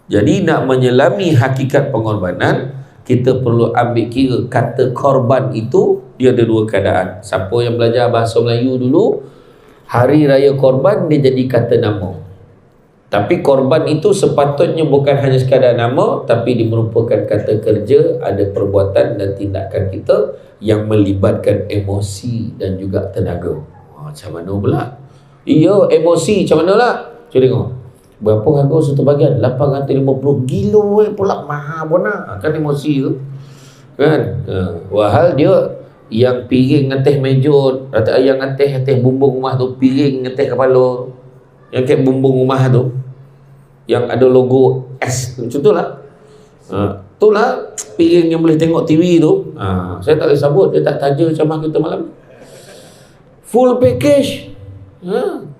Jadi nak menyelami hakikat pengorbanan, kita perlu ambil kira kata korban itu dia ada dua keadaan. Siapa yang belajar bahasa Melayu dulu, hari raya korban dia jadi kata nama. Tapi korban itu sepatutnya bukan hanya sekadar nama, tapi dia merupakan kata kerja, ada perbuatan dan tindakan kita yang melibatkan emosi dan juga tenaga. Macam mana pula? Iya, emosi macam mana lah? Cuba tengok. Berapa harga satu bahagian? 850 kilo pula, mahal pun lah. Kan emosi tu kan. Wahal dia yang piring ngeteh meja, yang ngeteh bumbung rumah tu, piring ngeteh kepala, yang kayak bumbung rumah tu yang ada logo S, macam tu lah. Tu lah piring yang boleh tengok TV tu. Saya tak boleh sebut, dia tak taja macam kita malam. Full package,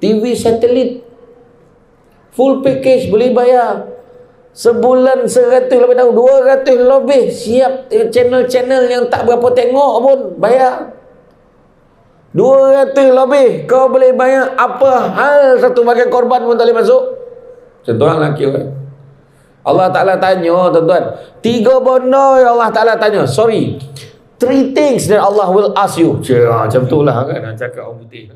TV satelit full package, boleh bayar sebulan 100 lebih tahun, 200 lebih, siap. Channel-channel yang tak berapa tengok pun bayar 200 lebih. Kau boleh bayar apa hal satu bagian korban pun tak boleh masuk. Contohnya lelaki Allah Ta'ala tanya, tuan-tuan, 3 benda yang Allah Ta'ala tanya, 3 things that Allah will ask you. Macam tu lah kan, cakap orang putih.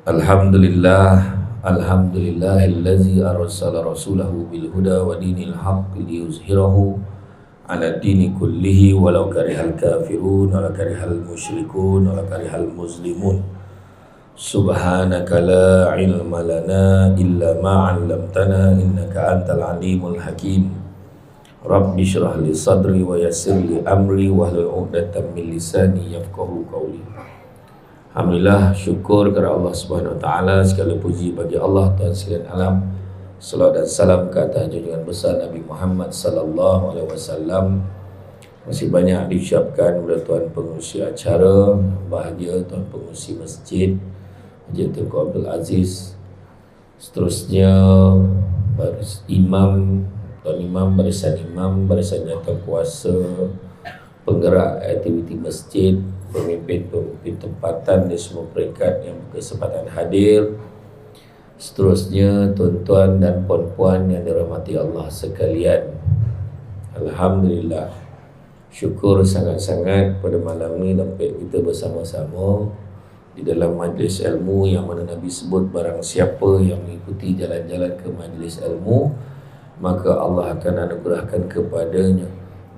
Alhamdulillahillazi arsala rasulahu bil huda wa dinil haqqi liyuzhirahu ala dini kullihi walau karihal kafirun walau karihal musyrikun walau karihal muslimun. Subhanaka la ilma lana illa ma 'allamtana innaka antal alimul hakim. Rabbi shrah li sadri wa yassir li amri wahlul 'uqdatam min lisani yafqahu qawli. Alhamdulillah, syukur kepada Allah Subhanahu Wa Taala, segala puji bagi Allah Tuhan sekalian alam. Salawat dan salam ke atas junjungan besar Nabi Muhammad sallallahu alaihi wasallam. Masih banyak diucapkan kepada tuan pengurusi acara, bahagia tuan pengurusi masjid Haji Tunku Abdul Aziz. Seterusnya imam, tuan imam, barisan jawatan kuasa, penggerak aktiviti masjid, pemimpin-pemimpin tempatan dan semua peringkat yang berkesempatan hadir. Seterusnya tuan-tuan dan puan-puan yang dirahmati Allah sekalian. Alhamdulillah, syukur sangat-sangat pada malam ni dapat kita bersama-sama di dalam majlis ilmu yang mana Nabi sebut barang siapa yang mengikuti jalan-jalan ke majlis ilmu, maka Allah akan anugerahkan kepadanya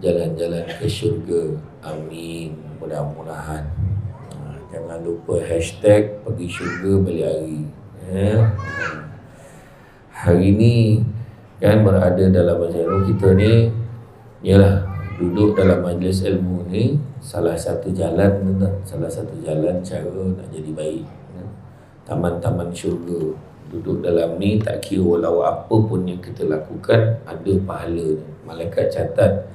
jalan-jalan ke syurga. Amin, mudah-mudahan. Jangan lupa hashtag pergi syurga balik hari. Hari ni kan berada dalam majlis ilmu kita ni, ialah duduk dalam majlis ilmu ni salah satu jalan, salah satu jalan cara nak jadi baik. Taman-taman syurga, duduk dalam ni tak kira walau apa pun yang kita lakukan ada pahala. Malaikat catat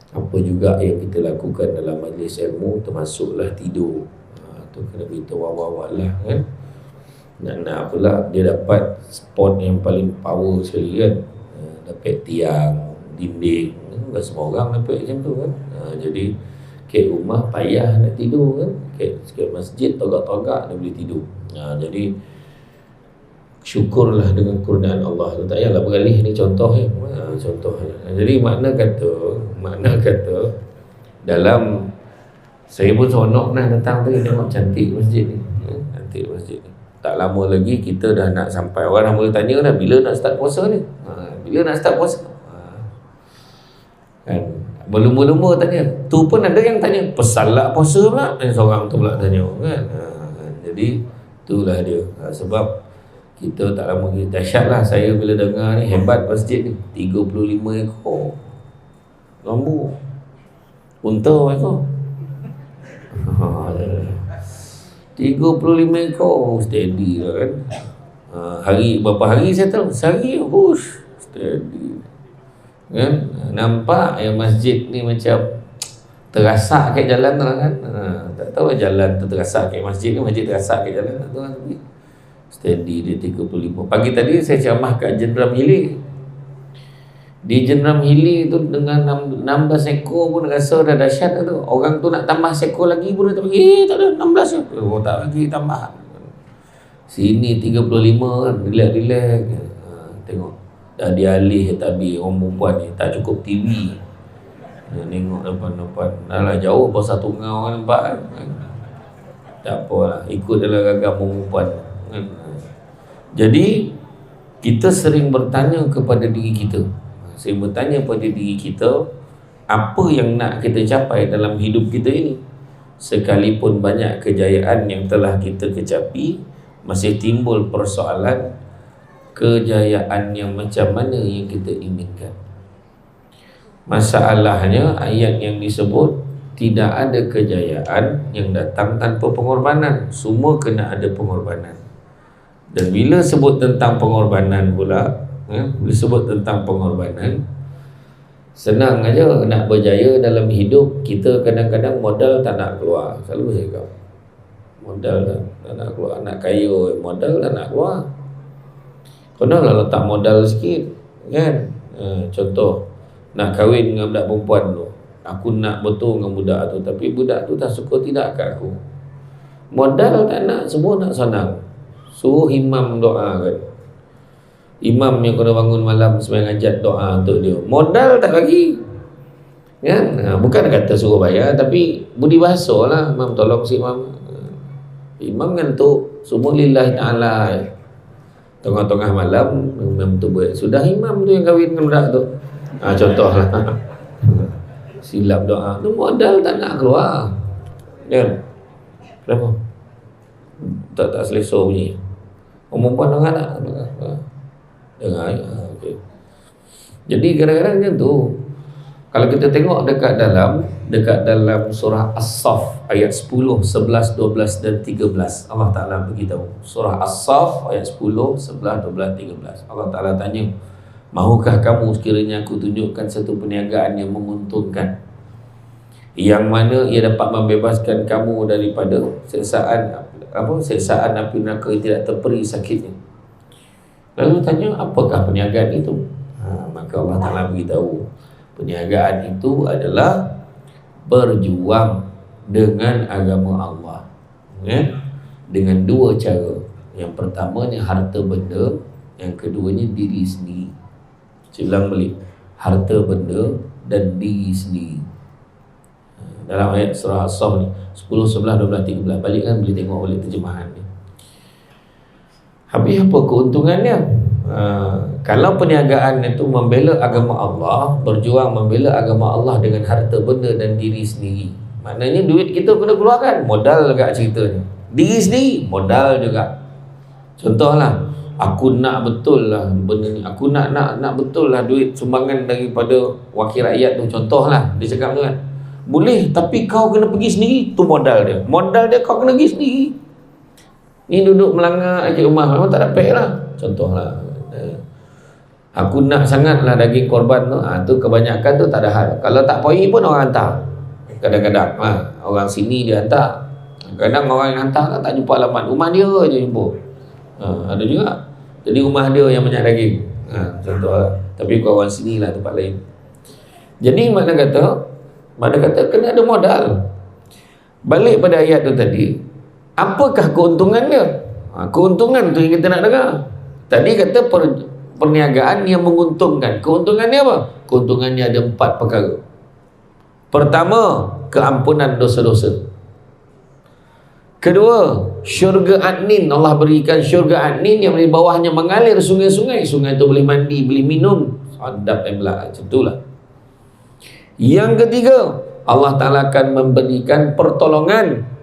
apa juga yang kita lakukan dalam majlis ilmu, termasuklah tidur. Tu kena beritahu awal-awal lah kan. Nak pula dia dapat spot yang paling power sekali kan. Dapat tiang, dinding, bukan semua orang dapat macam tu kan. Jadi kat rumah payah nak tidur kan, kat masjid togak-togak dia boleh tidur. Jadi syukurlah dengan kurniaan Allah. Tak payahlah beralih ni contoh ya. Contoh. Jadi makna kata dalam, saya pun seronok nak datang tadi tengok cantik masjid ni. Cantik masjid ni. Tak lama lagi kita dah nak sampai. Orang mula tanya dah bila nak start puasa ni. Bila nak start puasa? Kan berlumba-lumba tanya. Tu pun ada yang tanya pesalak puasa pula. Seorang tu pula tanya kan. Jadi itulah dia. Sebab kita tak lama lagi, dahsyat lah saya bila dengar ni, hebat masjid ni, 35 ekor lembu, unta ekor 35 ekor, steady lah kan. Hari, berapa hari saya tahu, sehari, hush, steady kan. Nampak yang masjid ni macam terasak kat jalan lah kan. Tak tahu jalan tu terasak kat masjid ni, masjid terasak kat jalan tak tahu kan. Steady dia 35. Pagi tadi saya ceramah kat Jenderal Hili. Di Jenderal Hili tu dengan 16 ekor pun rasa dah dahsyat tu. Orang tu nak tambah sekor lagi pun dia tak bagi. Tak ada 16 ekor. Oh, tak bagi tambah. Sini 35 kan, relax. Tengok dah dialih tabir orang perempuan ni, tak cukup TV. Dia tengok depan-depan, dah lah jauh pasal tungau kan, nampak kan. Tak apalah, ikut dalam gagam perempuan kan. Jadi kita sering bertanya kepada diri kita, sering bertanya pada diri kita, apa yang nak kita capai dalam hidup kita ini. Sekalipun banyak kejayaan yang telah kita kecapi, masih timbul persoalan kejayaan yang macam mana yang kita inginkan. Masalahnya ayat yang disebut tidak ada kejayaan yang datang tanpa pengorbanan. Semua kena ada pengorbanan. Dan bila sebut tentang pengorbanan pula, bila sebut tentang pengorbanan, senang aja nak berjaya dalam hidup. Kita kadang-kadang modal tak nak keluar. Selalu saya kata modal tak nak keluar. Nak kaya modal tak nak keluar. Kena lah letak modal sikit kan. Contoh nak kahwin dengan budak perempuan tu, aku nak betul dengan budak tu, tapi budak tu tak suka tidak kat aku. Modal tak nak, semua nak senang. Suruh imam doa kan. Imam yang kena bangun malam sembahyang hajat doa untuk dia. Modal tak bagi kan. Bukan kata suruh bayar, tapi budi bahasa lah. Imam tolong si imam. Imam ngantuk, semua lillahi ta'ala. Tengah-tengah malam imam tu buat. Sudah imam tu yang kahwin dengan budak tu. Contoh lah. Silap doa tu, modal tak nak keluar kan. Kenapa? Tak selesa bunyi. Orang perempuan dengar tak? Dengar. Okay. Jadi kadang-kadang macam tu. Kalau kita tengok dekat dalam surah As-Saff ayat 10, 11, 12 dan 13, Allah Ta'ala beritahu. Surah As-Saff ayat 10, 11, 12, 13. Allah Ta'ala tanya, mahukah kamu sekiranya aku tunjukkan satu perniagaan yang menguntungkan, yang mana ia dapat membebaskan kamu daripada siksaan api neraka yang tidak terperi sakitnya. Lalu tanya, apakah perniagaan itu? Maka Allah Ta'ala beritahu, perniagaan itu adalah berjuang dengan agama Allah dengan dua cara. Yang pertamanya harta benda, yang keduanya diri sendiri. Ulang balik, harta benda dan diri sendiri. Dalam ayat surah As-Saff ni 10, 11, 12, 13, balik kan boleh tengok balik terjemahan ni. Habis apa keuntungannya? Kalau perniagaan itu membela agama Allah, berjuang membela agama Allah dengan harta benda dan diri sendiri, maknanya duit kita kena keluarkan, modal agak ceritanya. Diri sendiri, modal juga. Contohlah, aku nak betul lah benda ni, aku nak betul lah duit sumbangan daripada wakil rakyat tu, contohlah dia cakap tu kan. Boleh, tapi kau kena pergi sendiri. Tu modal dia kau kena pergi sendiri. Ni duduk melanggar kat rumah memang tak dapat lah. Contohlah, aku nak sangat lah daging korban tu, tu kebanyakan tu tak ada hal. Kalau tak pergi pun orang hantar. Kadang-kadang orang sini dia hantar. Kadang orang yang hantar tak jumpa alamat, rumah dia je jumpa. Ada juga. Jadi rumah dia yang banyak daging. Contoh lah. Tapi kau orang sini lah, tempat lain. Jadi mana kata kena ada modal. Balik pada ayat tu tadi, apakah keuntungan dia? Keuntungan tu yang kita nak dengar. Tadi kata perniagaan yang menguntungkan. Keuntungannya apa? Keuntungannya ada 4 perkara. Pertama, keampunan dosa-dosa. Kedua, syurga adnin. Allah berikan syurga adnin yang di bawahnya mengalir sungai-sungai. Sungai itu boleh mandi, boleh minum. Adab emlak, macam itulah. Yang ketiga, Allah Ta'ala akan memberikan pertolongan.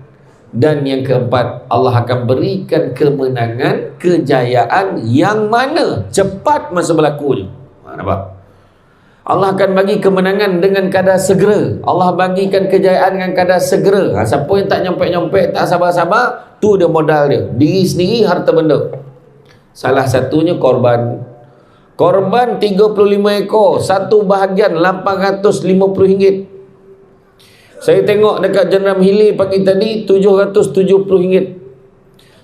Dan yang keempat, Allah akan berikan kemenangan, kejayaan yang mana cepat masa berlakunya. Nampak? Allah akan bagi kemenangan dengan kadar segera. Allah bagikan kejayaan dengan kadar segera. Siapa yang tak nyampe-nyampe, tak sabar-sabar, tu dia modal dia. Diri sendiri, harta benda. Salah satunya korban. Korban 35 ekor, satu bahagian RM850. Saya tengok dekat Jenderal Hilir pagi tadi RM770.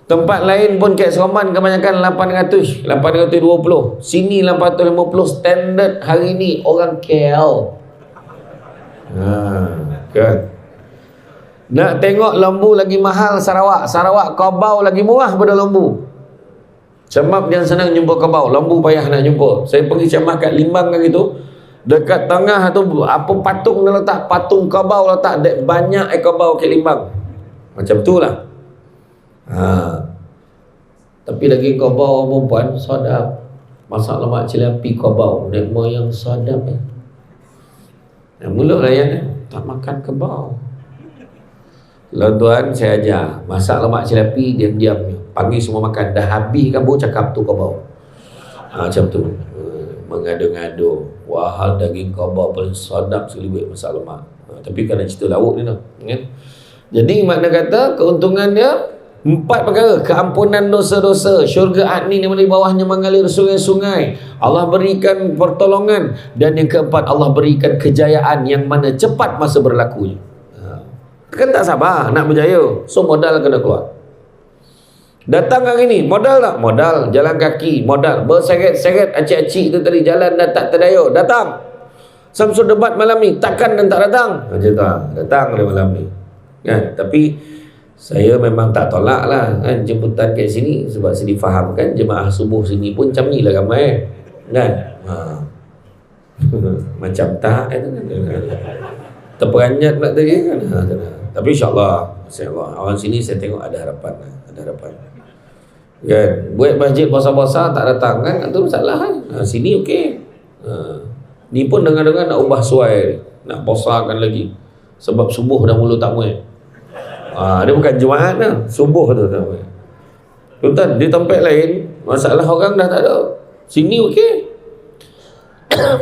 Tempat lain pun kat Seroman kebanyakan 800, 820. Sini 850 standard hari ni orang KL. Kan. Nak tengok lembu lagi mahal Sarawak. Sarawak Kobau lagi murah pada lembu. Camap yang senang jumpa kebau, lembu payah nak jumpa. Saya pergi camap kat Limbang kan gitu. Dekat tengah tu apa patung dia letak, patung kebau letak, banyak kebau kat Limbang. Macam tu lah. Tapi lagi kebau perempuan sedap. Masak lemak cili api kebau, nek moyang sedap mula layan tak makan kebau. Lalu tuan saya ajar masak lemak cili api diam-diam, panggil semua makan, dah habis kan baru cakap tu kebau. Macam tu. Mengadu-ngadu, wahal daging kebau paling sedap sekali buat masak lemak. Tapi kerana cerita lauk ni lah, kan? Jadi makna kata keuntungan dia 4 perkara: keampunan dosa-dosa, syurga adni yang di bawahnya mengalir sungai-sungai, Allah berikan pertolongan, dan yang keempat Allah berikan kejayaan yang mana cepat masa berlakunya. Kan tak sabar nak berjaya, so modal kena keluar. Datang hari ni modal tak? Modal. Jalan kaki modal. Berseret-seret acik-acik tu tadi jalan dah tak terdaya, datang. Samsul debat malam ni takkan dan tak datang. Macam tu datang pada malam ni kan. Tapi saya memang tak tolak lah kan jemputan kat sini, sebab saya difahamkan jemaah subuh sini pun macam ni lah ramai kan. Macam tak terperanjat pula tadi kan. Tapi insyaAllah orang sini saya tengok ada harapan kan. Buat masjid puasa-puasa tak datang kan, itu masalah kan. Sini okey. Ni pun dengar-dengar nak ubah suai, nak puasakan lagi sebab subuh dah mula tak muat. Dia bukan Jumaat dah, subuh tu tak muat. Tuan, di tempat lain masalah orang dah tak ada. Sini okey.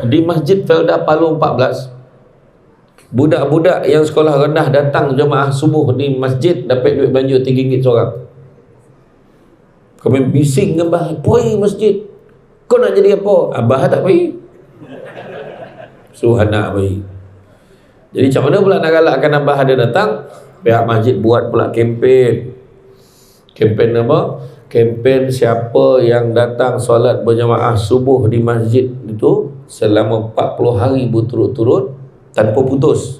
Di Masjid Felda Palu 14, budak-budak yang sekolah rendah datang jemaah subuh di masjid dapat duit belanja RM3 seorang. Kami bising dengan Abah, pergi masjid, kau nak jadi apa? Abah tak pergi, suruh anak pergi. Jadi macam mana pula nak galakkan Abah ada datang? Pihak masjid buat pula kempen apa? Kempen siapa yang datang solat berjamaah subuh di masjid itu selama 40 hari berturut-turut tanpa putus,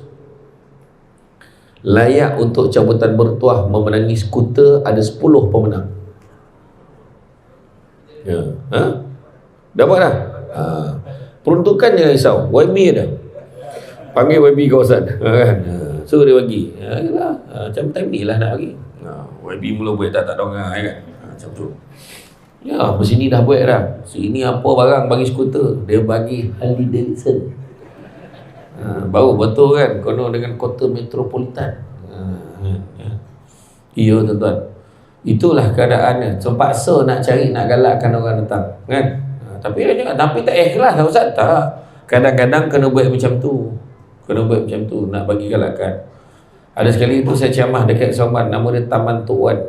layak untuk cabutan bertuah memenangi skuter. Ada 10 pemenang. Dapat dah. Peruntukan jangan risau, YB ada. Panggil YB kawasan kan. Suruh dia bagi. Macam time ni lah nak bagi. YB mula buat tak dongah kan. Macam tu. Ya, bersini dah buat dah. Sini apa barang bagi skuter, dia bagi Harley Davidson. Baru betul kan, kono dengan kota metropolitan. Ya tuan-tuan, itulah keadaannya. Terpaksa nak cari, nak galakkan orang datang kan. Tapi tak ikhlas lah Ustaz. Tak, kadang-kadang kena buat macam tu, nak bagi galakkan. Ada sekali tu saya ceramah dekat Somban, nama dia Taman Tok Wan.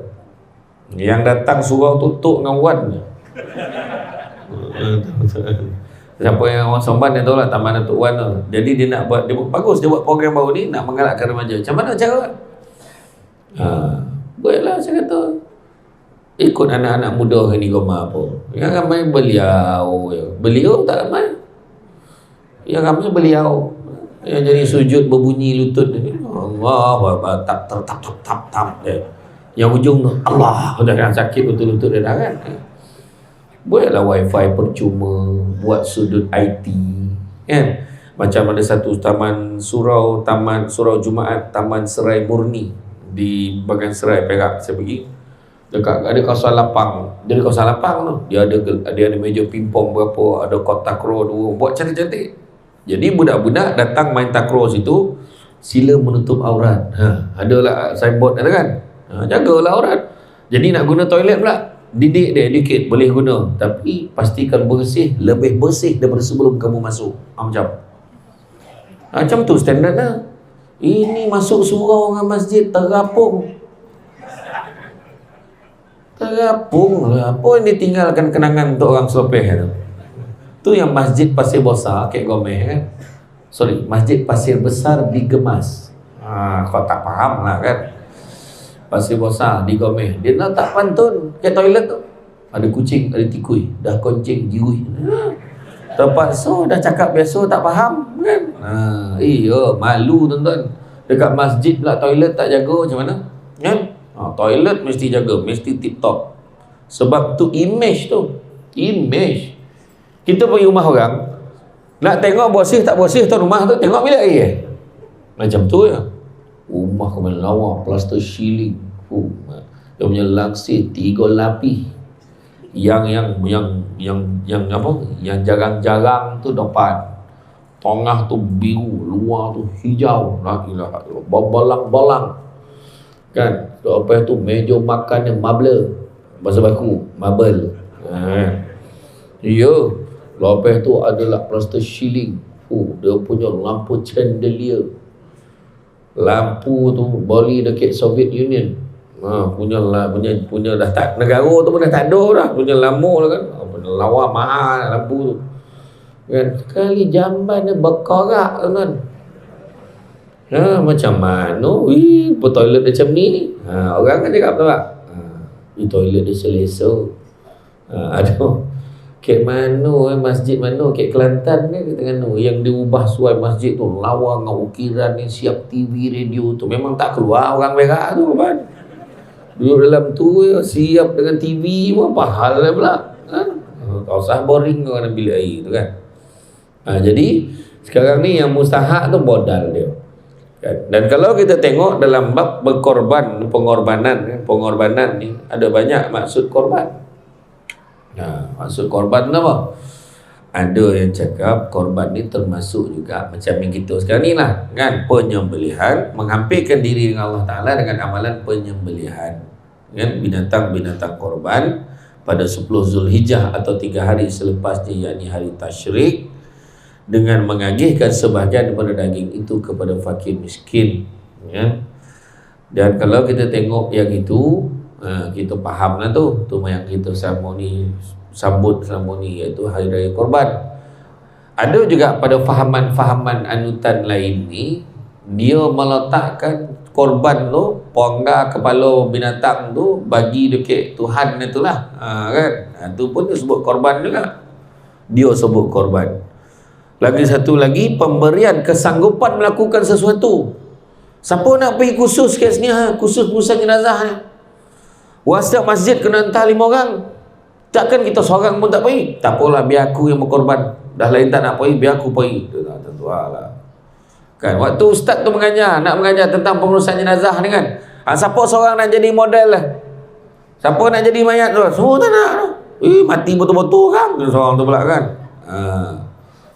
Yang datang surau tutup dengan Wan. Siapa yang orang Somban dia tahu lah Taman Tok Wan tu. Jadi dia nak buat, dia bagus, dia buat program baru ni nak menggalakkan remaja. Macam mana cara? Buatlah saya kata, ikut anak-anak muda ni goma apa. Yang ramai beliau tak ramai. Yang ramai beliau. Yang jadi sujud berbunyi lutut ni. Allah tap. Yang ujung tu Allah, dah sakit betul-betul dia dah kan. Buatlah wifi percuma, buat sudut IT kan. Macam ada satu taman surau Jumaat, Taman Serai Murni di Bagan Serai Perak. Saya pergi dekat, ada kawasan lapang. Dia ada kawasan lapang tu, dia ada meja pingpong berapa, ada kotak takraw 2, buat cantik-cantik. Jadi budak-budak datang main takraw situ, sila menutup aurat. Adalah signboard ada kan. Jagalah aurat. Jadi nak guna toilet pula, didik dia, educate, boleh guna, tapi pastikan bersih, lebih bersih daripada sebelum kamu masuk. Macam tu standard lah. Ini masuk surau dengan masjid terapung lah. Apa yang ditinggalkan kenangan untuk orang selopeh tu? Tu yang Masjid Pasir Besar Kek Gomeh kan. Masjid Pasir Besar di Gemas. Kau tak faham lah kan. Pasir Besar di Gomeh, dia nak tak pantun ke toilet tu, ada kucing, ada tikui, dah koncing jirui. Terpaksa dah cakap biasa tak faham kan. Iya, malu tuan-tuan. Dekat masjid pula toilet tak jaga, macam mana kan? Toilet mesti jaga, mesti tip top. Sebab tu image tu. Image. Kita pergi rumah orang, nak tengok bersih tak bersih tu rumah tu, tengok bilik air. Macam tu ya. Rumah kau lawa, plaster ceiling. Dia punya langsir 3 lapis. Yang apa? Yang jarang-jarang tu depan. Tengah tu biru, luar tu hijau. La ilaha illallah. Balang-balang. Kan? Lepas tu meja makan yang marble. Bahasa baku, marble. Ya. Lepas tu adalah plaster ceiling. Dia punya lampu chandelier. Lampu tu beli dekat Soviet Union. Punya dah tak, negara tu pun dah tak ada dah. Punya lama dah kan. Lawa mahal lampu tu. Kan? Sekali jamban dia berkorak kan. Macam mana? Toilet dia macam ni. Orang kan cakap tak? Toilet dia selesa. Aduh. Kek mana masjid mana? Kek Kelantan ke Terengganu yang diubah suai masjid tu lawa dengan ukiran ni, siap TV radio tu. Memang tak keluar orang berak tu kan. Duduk dalam tu siap dengan TV pun apa hal lah pula. Tak usah boring kau dalam bilik air tu kan. Jadi sekarang ni yang mustahak tu modal dia kan? Dan kalau kita tengok dalam bab pengorbanan ni ada banyak maksud korban. Maksud korban apa? Ada yang cakap korban ni termasuk juga macam yang kita sekarang ni lah kan, penyembelihan, menghampirkan diri dengan Allah Ta'ala dengan amalan penyembelihan kan, binatang-binatang korban pada 10 Zulhijjah atau 3 hari selepasnya, yakni hari Tasyrik, dengan mengagihkan sebahagian daripada daging itu kepada fakir miskin ya. Dan kalau kita tengok yang itu, kita faham lah tu yang kita sambut selama ni, iaitu Hari Raya Korban. Ada juga pada fahaman-fahaman anutan lain ni, dia meletakkan korban tu, pongga kepala binatang tu bagi dekat Tuhan itulah kan. Tu pun dia sebut korban juga. Dia sebut korban. Lagi satu lagi, pemberian kesanggupan melakukan sesuatu. Siapa nak pergi khusus kes ni, khusus pusat jenazah ni, WhatsApp masjid kena hantar 5 orang. Takkan kita seorang pun tak pergi? Tak apalah, biar aku yang berkorban. Dah lain tak nak pergi, biar aku pergi. Tentulah kan. Waktu ustaz tu nak mengajar tentang pengurusan jenazah ni kan, siapa seorang nak jadi model lah? Siapa nak jadi mayat tu? Semua tak nak. Mati betul-betul kan seorang tu pula kan.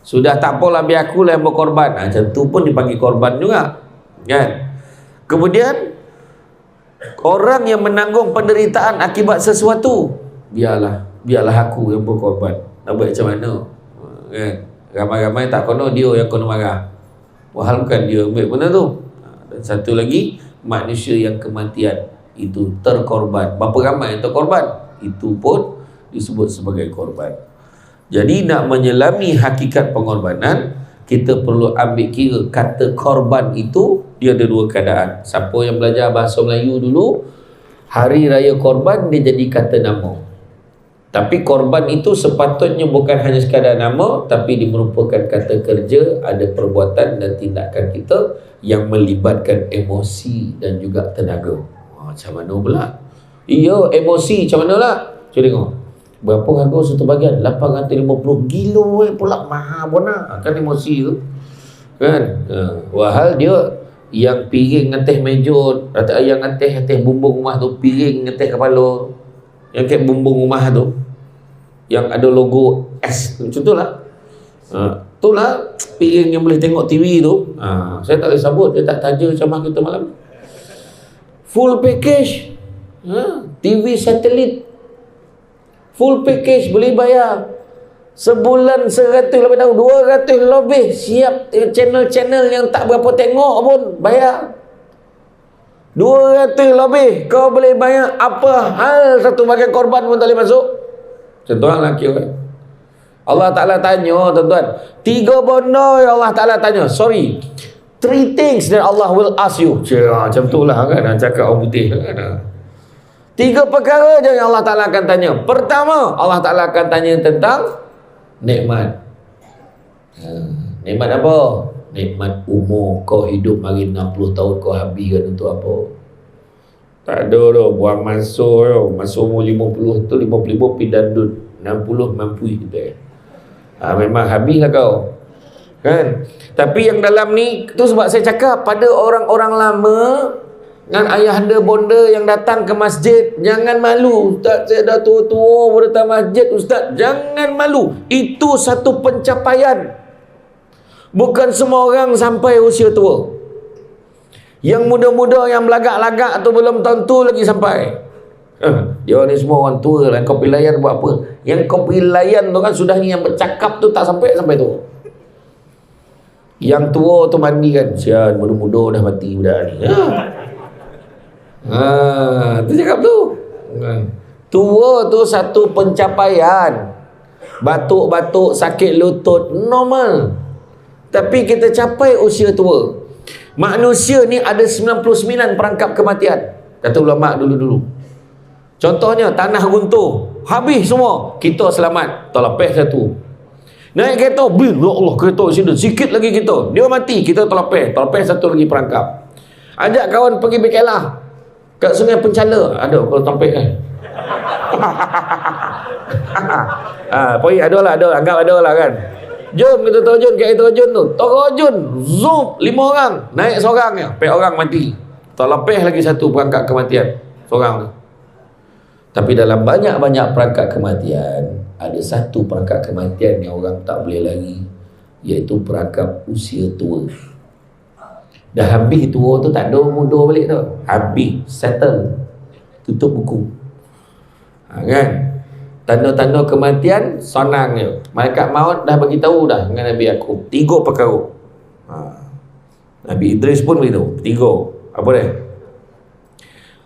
Sudah tak apalah, biar aku lah yang berkorban. Macam tu pun dipanggil korban juga kan. Kemudian orang yang menanggung penderitaan akibat sesuatu, biarlah aku yang berkorban. Nak buat macam mana kan? Ramai-ramai tak kono dia yang kono marah, wahal bukan dia ambil benda tu. Dan satu lagi, manusia yang kematian itu terkorban. Berapa ramai yang terkorban, itu pun disebut sebagai korban. Jadi nak menyelami hakikat pengorbanan, kita perlu ambil kira kata korban itu dia ada 2 keadaan. Siapa yang belajar bahasa Melayu dulu, Hari Raya Korban dia jadi kata nama. Tapi korban itu sepatutnya bukan hanya sekadar nama, tapi dia merupakan kata kerja, ada perbuatan dan tindakan kita yang melibatkan emosi dan juga tenaga. Macam mana pula? Iya, emosi macam mana lah? Cuba tengok. Berapa harga satu bagian? 850 kilo pula, mahal pun lah. Kan emosi tu kan. Wahal dia yang piring ngeteh meja, yang ngeteh bumbung rumah tu, piring ngeteh kepala, yang kayak bumbung rumah tu yang ada logo S, macam tu lah. Itulah piring yang boleh tengok TV tu. Saya tak boleh sebut, dia tak taja ceramah kita malam. Full package, TV satelit, full package, boleh bayar sebulan 100 lebih tahun, 200 lebih, siap. Channel-channel yang tak berapa tengok pun bayar 200 lebih. Kau boleh bayar apa hal, satu bagian korban pun tak boleh masuk. Contohnya lelaki orang, Allah Ta'ala tanya tuan-tuan, 3 benda yang Allah Ta'ala tanya, 3 things that Allah will ask you. Macam tu lah kan, cakap orang putih kan. 3 perkara je yang Allah Ta'ala akan tanya. Pertama, Allah Ta'ala akan tanya tentang nikmat. Nikmat apa? Nikmat umur. Kau hidup mari 60 tahun, kau habiskan untuk apa? Tak ada tu, buang masuk tu. Masuk umur 50 tu, 55 pergi dandut. 60 mampu kita. Memang habislah kau. Kan? Tapi yang dalam ni, tu sebab saya cakap pada orang-orang lama dengan ayahanda bonda yang datang ke masjid, jangan malu. Ustaz, saya dah tua-tua baru datang masjid, Ustaz. Jangan malu. Itu satu pencapaian. Bukan semua orang sampai usia tua. Yang muda-muda yang belagak-lagak tu belum tentu lagi sampai. Dia ni semua orang tua lah. Kau pergi layan buat apa? Yang kau pergi layan tu kan sudah ni yang bercakap tu tak sampai tu. Yang tua tu mandi kan. Sian, muda-muda dah mati budak ni. Tu cakap tu. Tua tu satu pencapaian. Batuk-batuk, sakit lutut, normal. Tapi kita capai usia tua. Manusia ni ada 99 perangkap kematian. Kata ulama dulu-dulu. Contohnya tanah runtuh, habis semua, kita selamat, terlepas satu. Naik kereta, ya Allah, kereta sini sikit lagi kita, dia mati, kita terlepas satu lagi perangkap. Ajak kawan pergi berkelah kat Sungai Pencala, ada kalau tampik kan. Pergi ada, anggap ada lah kan. Jom kita terjun kat air terjun tu. Terjun, zoom, 5 orang. Naik seorang je, 4 orang mati. Terlepas lagi satu perangkap kematian, seorang tu. Tapi dalam banyak-banyak perangkap kematian, ada satu perangkap kematian yang orang tak boleh lari, iaitu perangkap usia tua. Dah habis tua tu, tak ada muda balik tu. Habis, settle, tutup buku. Kan? Tanda-tanda kematian sonang je. Malaikat maut dah bagi tahu dah dengan Nabi Yaqub 3 perkara. Nabi Idris pun beritahu 3. Apa dia?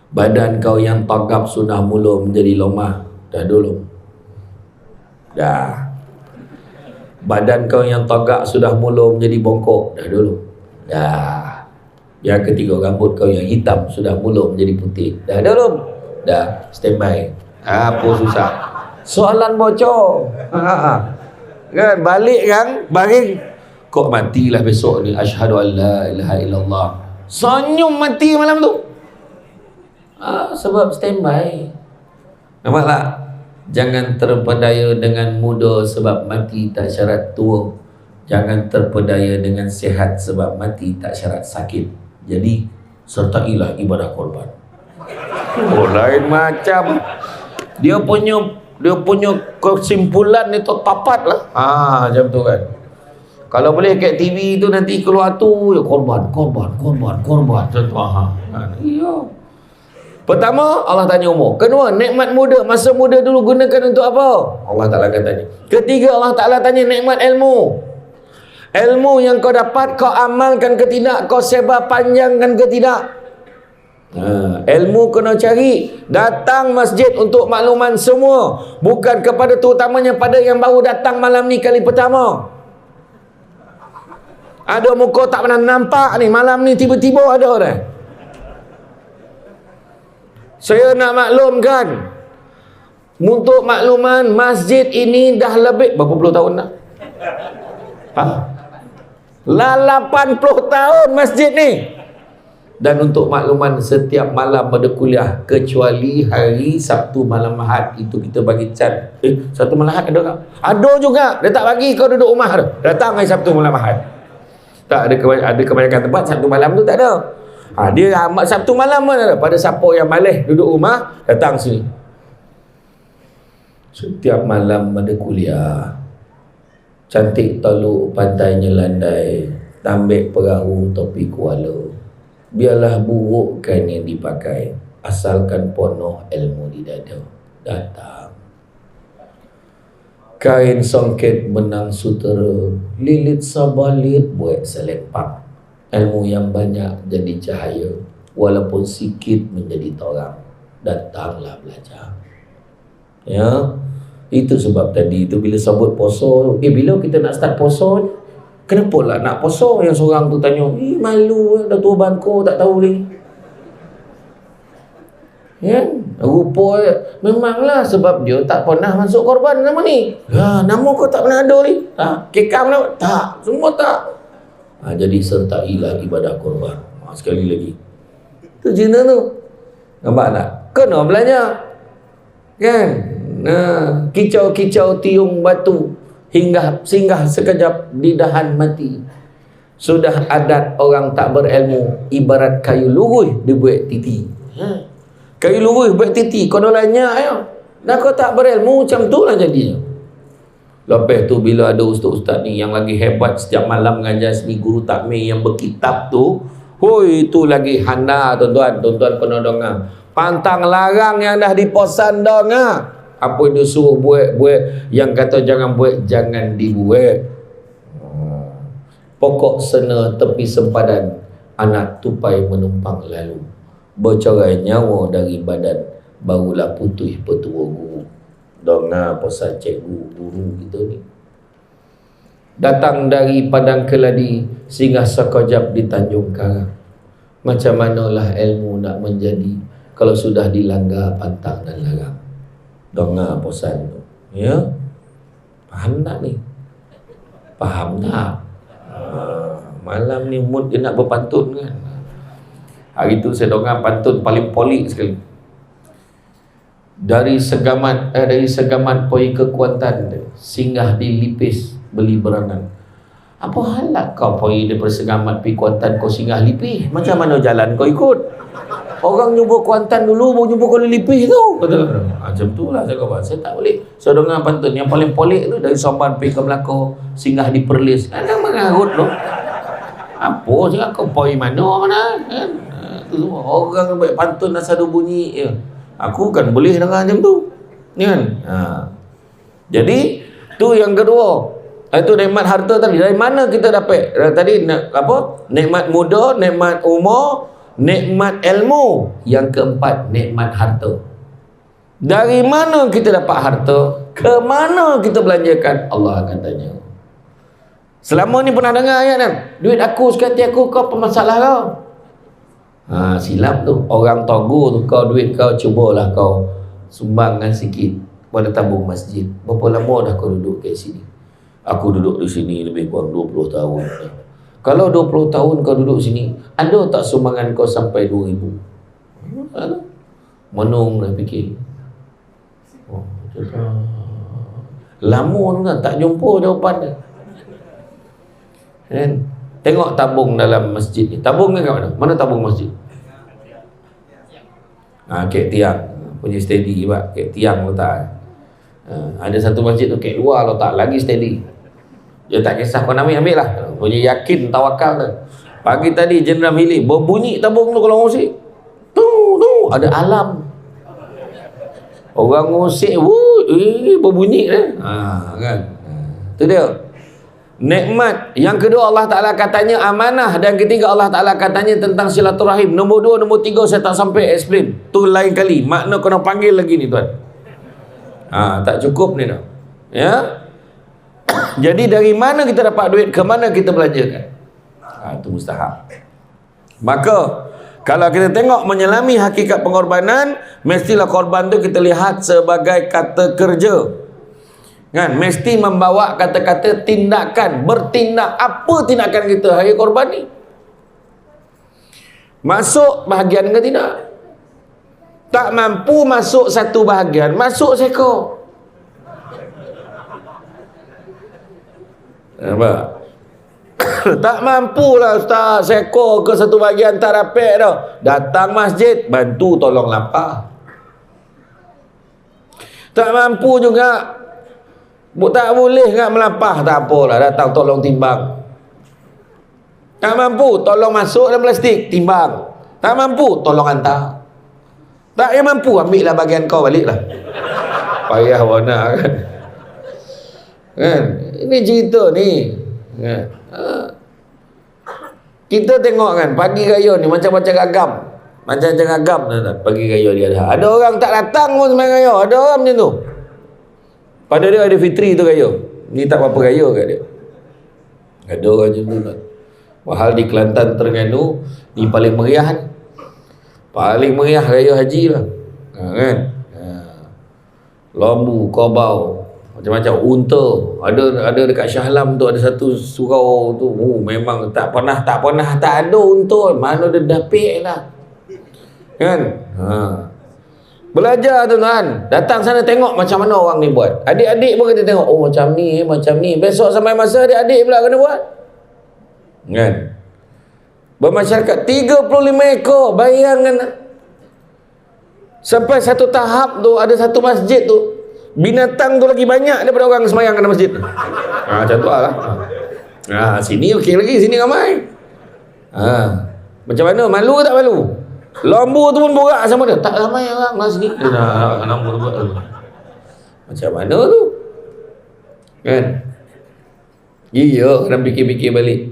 Badan kau yang tagap sudah mula menjadi lemah. Dah dulu. Dah. Badan kau yang tagak sudah mula menjadi bongkok. Dah dulu. Dah. Yang ketiga, rambut kau yang hitam sudah mula menjadi putih. Dah dulu. Dah. Standby. Apa susah? Soalan bocor. Kan balik kan, baring kok matilah besok ni, asyhadu an la ilaha illallah. Senyum mati malam tu. Sebab standby. Nampak tak? Jangan terpedaya dengan muda sebab mati tak syarat tua. Jangan terpedaya dengan sihat sebab mati tak syarat sakit. Jadi sertailah ibadah korban. Lain macam. Dia punya kesimpulan itu tepat lah. Macam tu kan. Kalau boleh kat TV tu nanti keluar tu ya korban. Contoh. Iya. Pertama, Allah tanya umur. Kedua, nikmat muda, masa muda dulu gunakan untuk apa? Allah Ta'ala akan tanya. Ketiga, Allah Ta'ala tanya nikmat ilmu. Ilmu yang kau dapat, kau amalkan ke tidak? Kau sebar panjangkan ke tidak? Ilmu kena cari. Datang masjid untuk makluman semua, bukan kepada terutamanya pada yang baru datang malam ni kali pertama. Ada muka tak pernah nampak ni, malam ni tiba-tiba ada dah. Saya nak maklumkan, untuk makluman, masjid ini dah lebih berapa puluh tahun dah? 80 tahun masjid ni. Dan untuk makluman, setiap malam pada kuliah, kecuali hari Sabtu malam Ahad, itu kita bagi can. Sabtu malam Ahad ada tak? Ada juga. Dia tak bagi kau duduk rumah tu. Datang hari Sabtu malam Ahad. Tak ada kebanyakan tempat Sabtu malam tu tak ada. Dia amat Sabtu malam pun ada. Pada siapa yang malas duduk rumah, datang sini. Setiap malam pada kuliah, cantik teluk pantainya landai, tambik perahu topi kuala. Biarlah burukkan yang dipakai, asalkan penuh ilmu di dada. Datang. Kain songket benang sutera, lilit sabalit buat selepang. Ilmu yang banyak jadi cahaya, walaupun sikit menjadi terang. Datanglah belajar. Ya, itu sebab tadi itu bila sebut poso, bila kita nak start poso ni, kenapa lah nak poso? Yang seorang tu tanya, malu dah tua bangku tak tahu ni. Ya, rupa memanglah sebab dia tak pernah masuk korban nama ni. Nama kau tak pernah ada ni. Kekam nama? Tak, semua tak. Jadi sertailah ibadah korban. Sekali lagi. Tu cerita tu. Nampak tak? Kena belanja. Kan? Kicau-kicau tiung batu hingga singgah sekejap di dahan mati. Sudah adat orang tak berilmu, ibarat kayu luruh dibuat titi. Kayu luruh buat titi, kau nolanya ayo. Dah kau tak berilmu, macam tu lah jadinya. Lepas tu bila ada ustaz-ustaz ni yang lagi hebat, setiap malam mengajar seni, guru takmir yang berkitab tu, hoi, itu lagi handa tuan-tuan. Tuan-tuan kena dengar. Pantang larang yang dah diposan dengar. Apa yang dia suruh buat, yang kata jangan buat, jangan dibuat. Pokok sena tepi sempadan, anak tupai menumpang lalu. Bercerai nyawa dari badan, barulah putih petua guru. Dengar pesan cikgu guru kita ni. Datang dari padang keladi, singgah sekejap di Tanjung Karang. Macam manalah ilmu nak menjadi kalau sudah dilanggar pantang dan larang. Dengar pesan tu. Ya? Faham tak ni? Faham tak? Malam ni mood dia nak berpantun kan. Hari tu saya dengar pantun paling polik sekali. Dari segaman poi ke Kuantan, singgah di Lipis beli berangan. Apa hal lah kau poi daripada Segamat pergi Kuantan, kau singgah Lipis? Macam mana jalan kau ikut? Orang jumpa Kuantan dulu, baru jumpa kau Lipis tu. Kata, macam tu lah saya kata. Saya tak boleh. Saya dengar pantun yang paling polik tu, dari Somban pergi ke Melaka, singgah di Perlis. Kadang mengarut tu. Apa cakap kau poi mana kan? Tu semua orang buat pantun asal ada bunyi je. Aku kan boleh dengar macam tu. Ni kan? Jadi tu yang kedua. Itu nikmat harta tadi. Dari mana kita dapat? Tadi apa? Nikmat muda, nikmat umur, nikmat ilmu. Yang keempat, nikmat harta. Dari mana kita dapat harta? Ke mana kita belanjakan? Allah akan tanya. Selama ni pernah dengar ayat kan? Duit aku sekati aku, kau apa masalah kau? Silap tu. Orang togu tu, kau duit kau, cubalah kau sumbangkan sikit pada tabung masjid. Berapa lama dah kau duduk kat sini? Aku duduk di sini lebih kurang 20 tahun. Kalau 20 tahun kau duduk sini, ada tak sumbangan kau sampai 2,000? Ada. Menung dah fikir. Lama tu kan, tak jumpa jawapan dia. Kan? Tengok tabung dalam masjid ni. Tabung ni kat mana? Mana tabung masjid? Kek tiang. Punya steady pak. Kek tiang letak. Ada satu masjid tu kek luar letak. Lagi steady. Dia tak kisah kau nak ambil lah. Punya yakin, tawakal tu. Pagi tadi Jeneral Mili berbunyi tabung tu kalau ngusik. Tu ada alam. Orang ngusik berbunyi kan. Tu dia. Nikmat. Yang kedua Allah Ta'ala katanya amanah. Dan ketiga Allah Ta'ala katanya tentang silaturahim. Nombor 2, nombor 3 saya tak sampai explain. Tu lain kali. Makna kena panggil lagi ni tuan. Tak cukup ni dah. Ya. Jadi dari mana kita dapat duit, ke mana kita belanjakan? Itu mustahab. Maka kalau kita tengok menyelami hakikat pengorbanan, mestilah korban tu kita lihat sebagai kata kerja. Kan, mesti membawa kata-kata tindakan, bertindak. Apa tindakan kita hari korban ni? Masuk bahagian ke tidak? Tak mampu masuk satu bahagian, masuk seekor. Nampak? Tak mampulah ustaz, seekor ke satu bahagian tak dapat dah. Datang masjid, bantu tolong lapar. Tak mampu juga, tak boleh nak melapah, tak apalah, datang tolong timbang. Tak mampu, tolong masuk dalam plastik, timbang. Tak mampu, tolong hantar. Tak yang mampu, ambil lah bahagian kau balik lah. Payah warna kan. Kan? Ini cerita ni. Kan? Kita tengok kan, pagi raya ni macam-macam agam. Macam-macam agam pagi raya dia ada. Ada orang tak datang pun sembahyang raya. Ada orang macam tu. Pada dia ada fitri tu raya. Ni tak apa-apa raya kat dia. Ada orang macam tu kan. Wahal di Kelantan, Terengganu, ni paling meriah kan. Paling meriah raya haji lah. Kan? Lembu, kobau, macam-macam, unta. Ada dekat Shah Alam tu ada satu surau tu. Memang tak pernah tak ada unta. Mana dia dapik lah. Kan? Belajar tuan-tuan. Datang sana tengok macam mana orang ni buat. Adik-adik pun kena tengok. Oh macam ni, macam ni. Besok sampai masa adik-adik pula kena buat. Kan? Bermasyarakat 35 ekor. Bayangkan. Sampai satu tahap tu, ada satu masjid tu, binatang tu lagi banyak daripada orang semayang kat masjid. Macam tu lah. Sini okey lagi, sini ramai. Macam mana? Malu ke tak malu? Lembu tu pun borak sama dia. Tak ramai orang lah sini. Macam mana tu? Kan? Iya, kena fikir-fikir balik.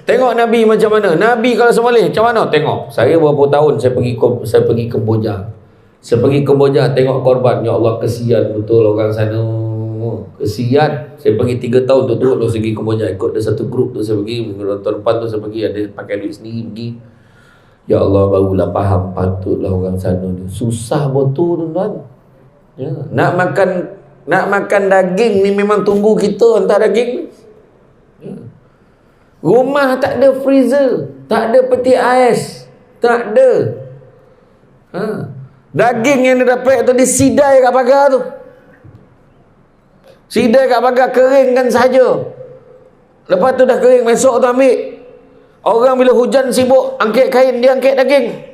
Tengok Nabi macam mana. Nabi kalau semoleh macam mana? Tengok. Saya berapa tahun saya pergi Kemboja. Saya pergi Kemboja tengok korban. Ya Allah, kesian betul orang sana. Kesian. Saya pergi 3 tahun tu turut segi Kemboja. Ikut ada satu grup tu saya pergi. Tahun depan tu saya pergi. Ada pakai duit sendiri pergi. Ya Allah, barulah faham. Patutlah orang sana ni susah betul tuan-tuan. Ya. Nak makan daging ni memang tunggu kita hantar daging. Ya. Rumah tak ada freezer, tak ada peti ais, tak ada. Daging yang dia dapat tu disidai kat pagar tu. Sidai kat pagar, keringkan saja. Lepas tu dah kering, besok tu ambil. Orang bila hujan sibuk angkat kain, dia angkat daging.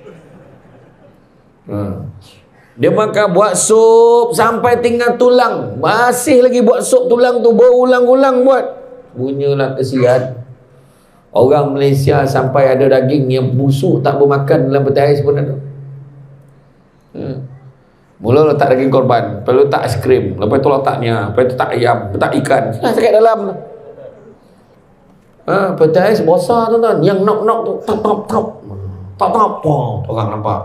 Dia makan buat sup sampai tinggal tulang. Masih lagi buat sup tulang tu, berulang-ulang buat. Punyalah kesian. Orang Malaysia sampai ada daging yang busuk tak bermakan dalam peti ais pun ada. Mula letak daging korban, lepas tu letak aiskrim, lepas tu letaknya, lepas tu letak ayam, letak ikan. Sakit dalam. Peti ais besar tuan-tuan, yang knock-knock tu top orang nampak.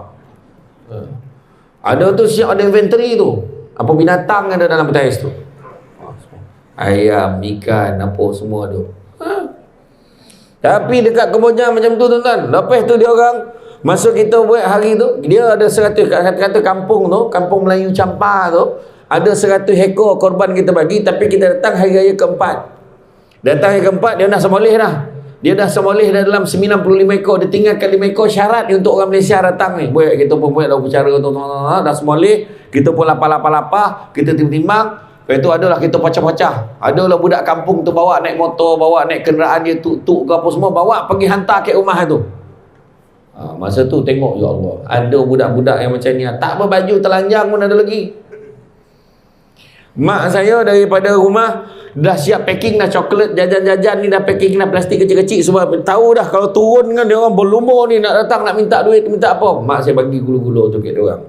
Ada tu siap ada inventory tu. Apa binatang ada dalam peti ais tu? Ayam, ikan, apa semua ada. Tapi dekat Kemboja macam tu tuan-tuan. Lepas tu dia orang, masa kita buat hari tu, dia ada 100, kata kampung tu, kampung Melayu Campa tu, ada 100 ekor korban kita bagi. Tapi kita datang hari raya keempat. Datang hari keempat, dia dah semoleh dah. Dia dah semoleh dah dalam 95 ekor. Dia tinggalkan 5 ekor syarat untuk orang Malaysia datang ni. Buat kita pun buat upacara tu, dah semoleh. Kita pun lapar-lapar, kita timbang-timbang. Lepas tu adalah kita pecah-pecah. Adalah budak kampung tu bawa naik motor, bawa naik kenderaan dia tuk-tuk ke apa semua, bawa pergi hantar ke rumah tu. Masa tu tengok, ya Allah, ada budak-budak yang macam ni, tak berbaju telanjang pun ada lagi. Mak saya daripada rumah dah siap packing dah coklat, jajan-jajan ni dah packing dah plastik kecil-kecil, sebab tahu dah kalau turun kan dia orang berlumur ni nak datang nak minta duit, minta apa. Mak saya bagi gula-gula tu kat dia orang.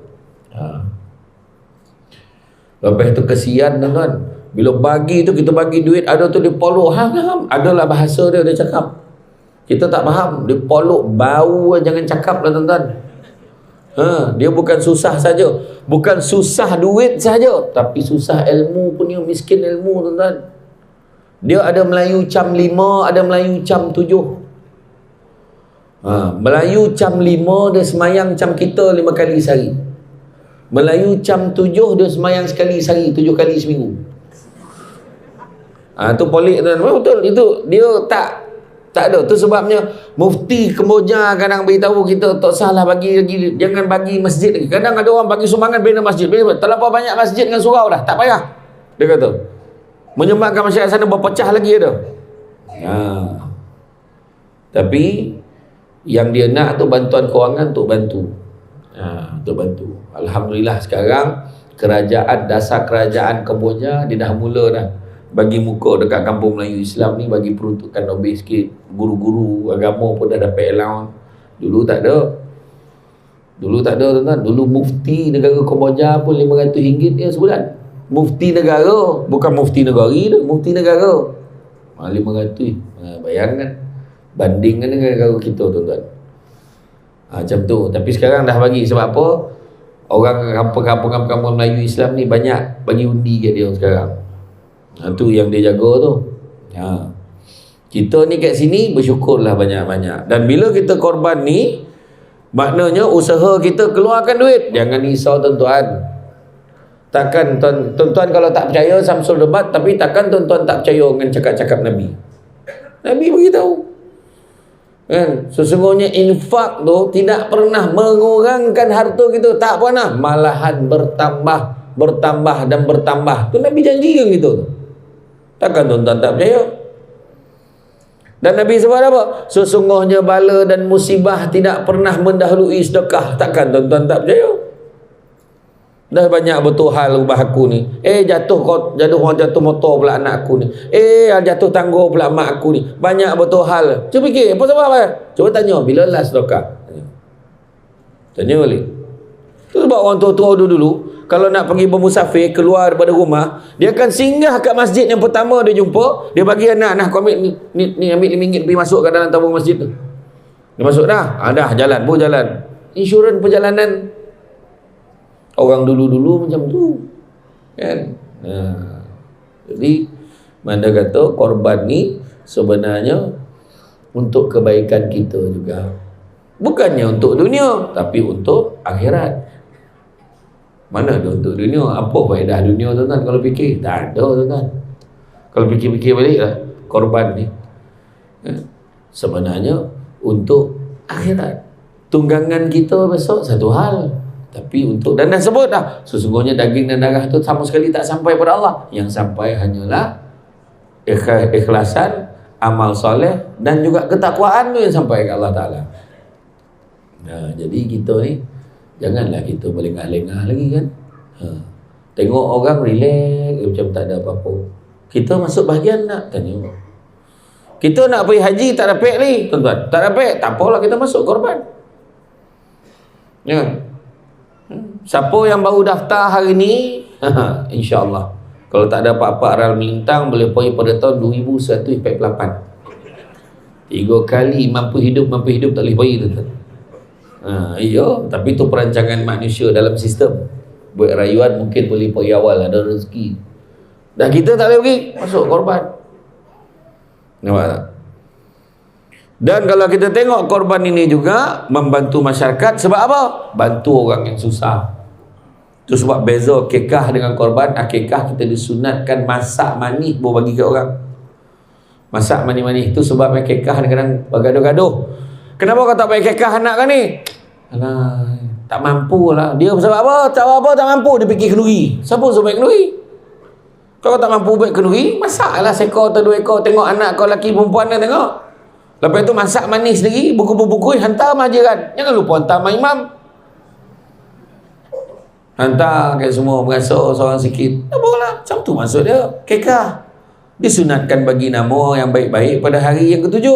Lepas tu kesian tuan-tuan. Bila bagi tu kita bagi duit, ada tu dia polok. Adalah bahasa dia cakap. Kita tak faham. Dia polok bau, jangan cakap lah tuan-tuan. Dia bukan susah saja. Bukan susah duit saja, tapi susah ilmu pun dia, miskin ilmu tuan-tuan. Dia ada Melayu cam 5, ada Melayu cam 7. Melayu cam 5 dia semayang cam kita 5 kali sehari. Melayu cam 7 dia semayang sekali sehari, 7 kali seminggu. Tu polik tuan. Betul, itu dia tak ada. Tu sebabnya Mufti Kemboja kadang beritahu kita tak salah bagi lagi, jangan bagi masjid lagi. Kadang ada orang bagi sumbangan bina masjid. Terlampau banyak masjid dengan surau dah, tak payah. Dia kata menyumbangkan masyarakat sana berpecah lagi ada. Tapi yang dia nak tu bantuan kewangan untuk bantu. Untuk bantu. Alhamdulillah sekarang dasar kerajaan Kemboja dia dah mula dah bagi muka dekat kampung Melayu Islam ni, bagi peruntukan lebih sikit. Guru-guru agama pun dah dapat allowance. Dulu tak ada tuan-tuan. Dulu mufti negara Kemboja pun RM500 dia sebulan. Mufti negara, bukan mufti negari tu, mufti negara. 500. Bayangkan bandingkan dengan negara kita tuan-tuan. Macam tu. Tapi sekarang dah bagi. Sebab apa? Orang kampung-kampung Melayu Islam ni banyak bagi undi kat dia sekarang. Tu yang dia jaga tu. Kita ni kat sini bersyukurlah banyak-banyak. Dan bila kita korban ni, maknanya usaha kita keluarkan duit. Jangan risau tuan-tuan. Takkan tuan-tuan kalau tak percaya Samsul debat, tapi takkan tuan-tuan tak percaya dengan cakap-cakap Nabi. Nabi beritahu. Kan? Sesungguhnya infak tu tidak pernah mengurangkan harta kita, tak pernah, malahan bertambah dan bertambah. Tu Nabi janjikan gitu. Takkan tuan-tuan tak percaya? Dan Nabi sebut apa? Sesungguhnya bala dan musibah tidak pernah mendahului sedekah. Takkan tuan-tuan tak percaya? Dah banyak betul hal ubah aku ni. Jatuh motor pula anak aku ni. Jatuh tangguh pula mak aku ni. Banyak betul hal. Cuba fikir, apa sebab apa? Cuba tanya, bila last sedekah? Tanya balik. Tu sebab orang tua-tua dulu kalau nak pergi bermusafir, keluar daripada rumah, dia akan singgah kat masjid yang pertama dia jumpa, dia bagi anak, kau ambil ni ambil RM5 pergi masuk kat dalam tabung masjid tu. Dia masuk dah, dah jalan, jalan. Insurans perjalanan. Orang dulu-dulu macam tu. Kan? Jadi mana kata korban ni sebenarnya untuk kebaikan kita juga. Bukannya untuk dunia, tapi untuk akhirat. Mana ada untuk dunia? Apa faedah dunia tuan-tuan kalau fikir? Tak ada tuan-tuan. Kalau fikir-fikir balik lah, korban ni sebenarnya untuk akhirat. Tunggangan kita besok satu hal, tapi untuk, dan dah sebut dah, sesungguhnya daging dan darah tu sama sekali tak sampai pada Allah. Yang sampai hanyalah ikhlasan, amal soleh dan juga ketakwaan tu yang sampai ke Allah Ta'ala. Jadi kita ni janganlah kita berlengah-lengah lagi kan. Tengok orang relax macam tak ada apa-apa. Kita masuk bahagian nak tanya. Kita nak pergi haji tak dapat ni tuan-tuan. Tak dapat, tak apalah, kita masuk korban. Ya. Siapa yang baru daftar hari ni, insya-Allah kalau tak ada apa-apa aral melintang, boleh pergi pada tahun 2148. 3 kali mampu hidup tak boleh pergi tuan-tuan. Iya, tapi itu perancangan manusia dalam sistem. Buat rayuan mungkin boleh pergi awal, ada rezeki. Dan kita tak boleh pergi, masuk korban. Nampak tak? Dan kalau kita tengok korban ini juga membantu masyarakat. Sebab apa? Bantu orang yang susah. Itu sebab beza akikah dengan korban. Akikah kita disunatkan masak manis baru bagi ke orang. Masak manis-manis itu sebab akikah kadang-kadang bergaduh-gaduh. Kenapa kau tak pakai akikah anak kan ni? Alah, tak mampu lah. Dia sebab apa? Tak mampu. Dia fikir kenduri. Siapa suruh baik kenduri? Kalau tak mampu baik kenduri, masaklah seekor atau 2 ekor. Tengok anak kau lelaki perempuan dah tengok. Lepas tu masak manis lagi, buku-buku hantar majiran. Jangan lupa hantar imam. Hantar ke semua beraso seorang sikit. Tak apalah. Macam tu maksud dia. Kekah. Disunatkan bagi nama yang baik-baik pada hari yang ke-7.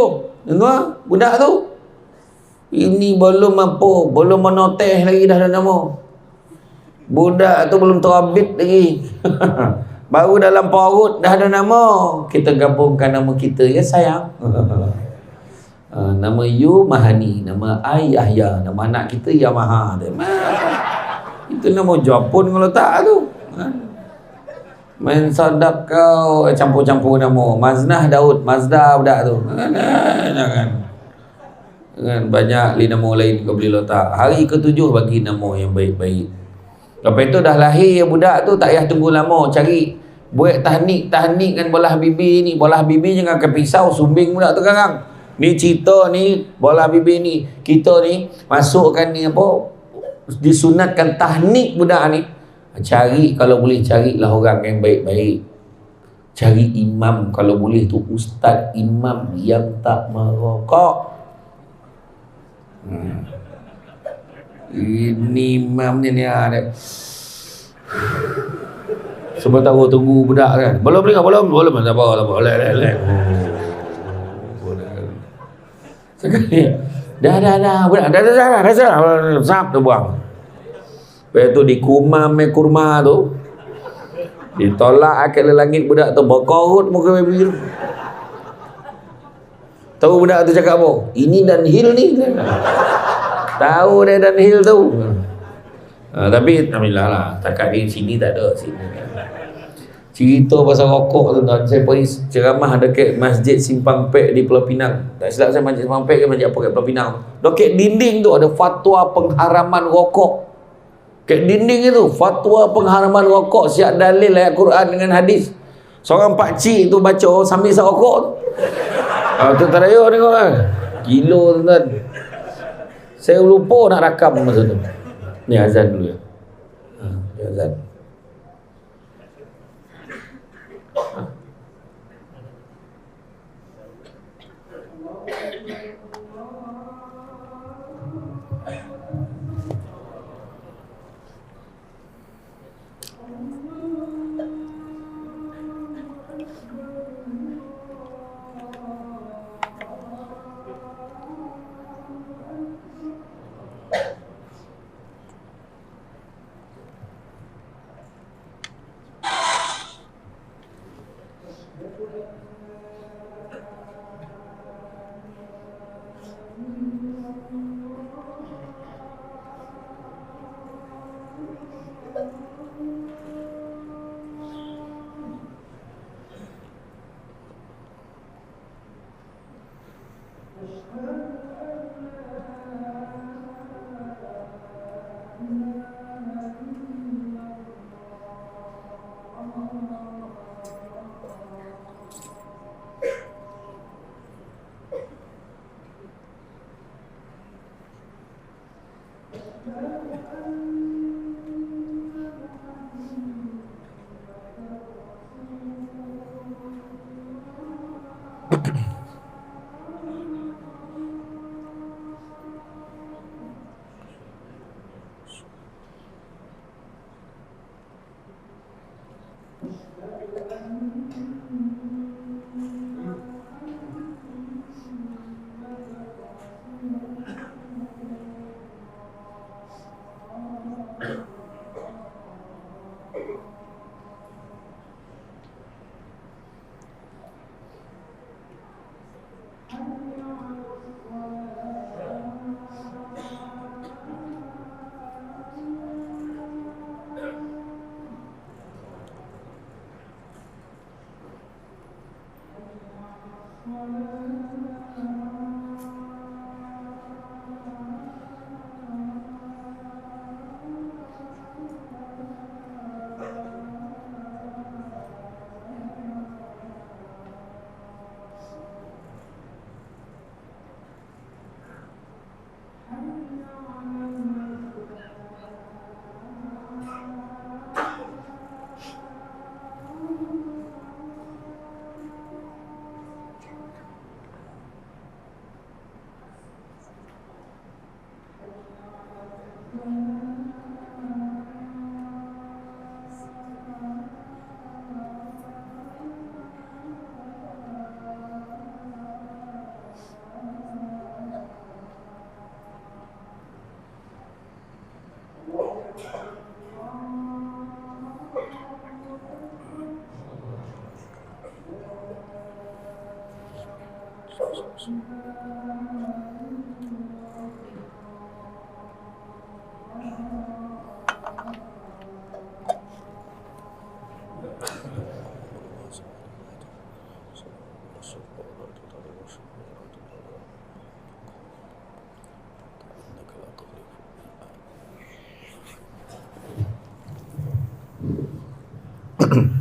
Tengok budak tu. Ini belum mampu, belum menoteh lagi dah ada nama. Budak tu belum terbit lagi. Baru dalam perut dah ada nama. Kita gabungkan nama kita, ya sayang. Nama you Mahani, nama I Yahya, nama anak kita Yamaha. Itu nama Jepun kalau tak tu. Main sadap kau, campur-campur nama. Maznah Daud, Mazda budak tu. Jangan. Dengan banyak nama lain kau boleh letak. Hari ke-7 bagi nama yang baik-baik. Lepas itu dah lahir budak tu, tak payah tunggu lama. Cari buat tahnik kan bolah bibi ni. Bolah bibi jangan ke pisau, sumbing budak tu sekarang. Ni cerita ni, bolah bibi ni. Kita ni masukkan ni apa, disunatkan tahnik budak ni. Cari, kalau boleh carilah orang yang baik-baik. Cari imam kalau boleh tu, ustaz imam yang tak merokok. Ini imam ni ada. Sebentar tunggu budak kan. Belum tak apa. Boleh. Sekali. Dah. Budak dah. Sap tu buang. Lepas tu dikumam kurma tu. Ditolak ke langit budak tu, berkorut muka baby tu. Tahu budak tu cakap apa? Ini Dunhill ni. Tahu dia Dunhill tu. Tapi alhamdulillah lah, takat di sini tak ada. Cerita pasal rokok tuan-tuan. Saya pergi ceramah dekat Masjid Simpang Pek di Pulau Pinang. Tak silap saya, Masjid Simpang Pek ke Masjid apa kat Pulau Pinang. Dekat dinding tu ada fatwa pengharaman rokok. Kat dinding itu fatwa pengharaman rokok, siap dalil ayat Quran dengan hadis. Seorang pakcik tu baca sambil isap rokok tu. Tu tak ada tengok kan. kilo tuan. Saya lupa nak rakam masa tu. Ni azan dulu ya. Ni azan.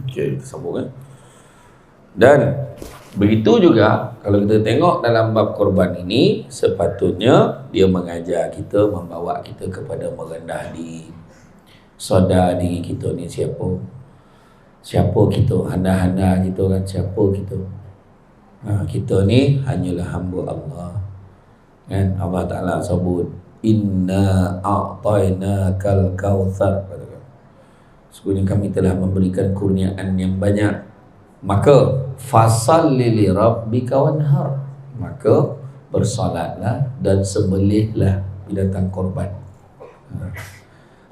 Okay, kita sambung kan. Dan begitu juga kalau kita tengok dalam bab korban ini, sepatutnya dia mengajar kita, membawa kita kepada merendah diri, sedar diri kita ni siapa kita, handa-handa kita kan, siapa kita. Kita ni hanyalah hamba Allah kan. Allah Ta'ala sebut inna a'tainakal kautsar, sesungguhnya kami telah memberikan kurniaan yang banyak, maka fasalli li rabbika wanhar, maka bersolatlah dan sembelihlah binatang korban.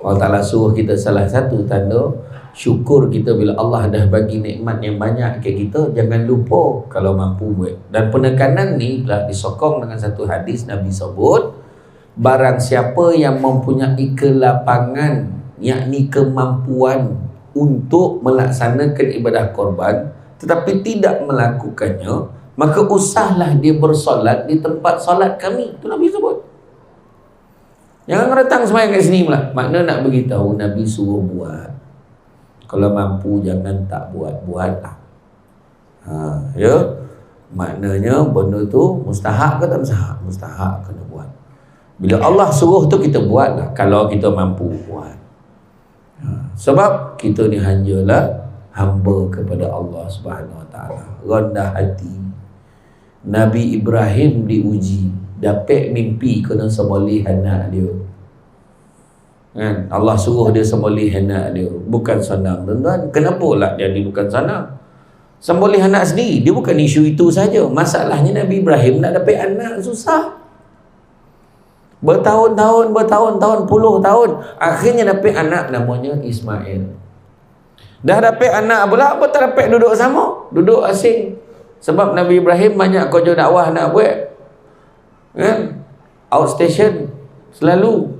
Allah Ta'ala suruh kita, salah satu tanda syukur kita bila Allah dah bagi nikmat yang banyak ke kita, jangan lupa kalau mampu buat. Dan penekanan ni telah disokong dengan satu hadis Nabi sebut, barang siapa yang mempunyai kelapangan, yakni kemampuan untuk melaksanakan ibadah korban tetapi tidak melakukannya, maka usahlah dia bersolat di tempat solat kami. Itu Nabi sebut. Jangan datang sembahyang kat sini pula. Makna nak beritahu Nabi suruh buat. Kalau mampu jangan tak buat, buatlah. Ya. Maknanya benda tu mustahak ke tak mustahak? Mustahak kena buat. Bila Allah suruh tu kita buatlah kalau kita mampu buat. Sebab kita ni hanyalah hamba kepada Allah Subhanahu Wa Taala. Rendah hati. Nabi Ibrahim diuji, dapat mimpi kena sembelih anak dia. Kan? Allah suruh dia sembelih anak dia. Bukan senang, tuan-tuan. Kenapa lah jadi bukan senang? Sembelih anak sendiri, dia bukan isu itu saja. Masalahnya Nabi Ibrahim nak dapat anak susah. Bertahun-tahun, puluh tahun, akhirnya dapat anak namanya Ismail. Dah dapat anak pula, apa tak dapat duduk sama? Duduk asing. Sebab Nabi Ibrahim banyak kerja dakwah nak buat. Kan? Outstation selalu.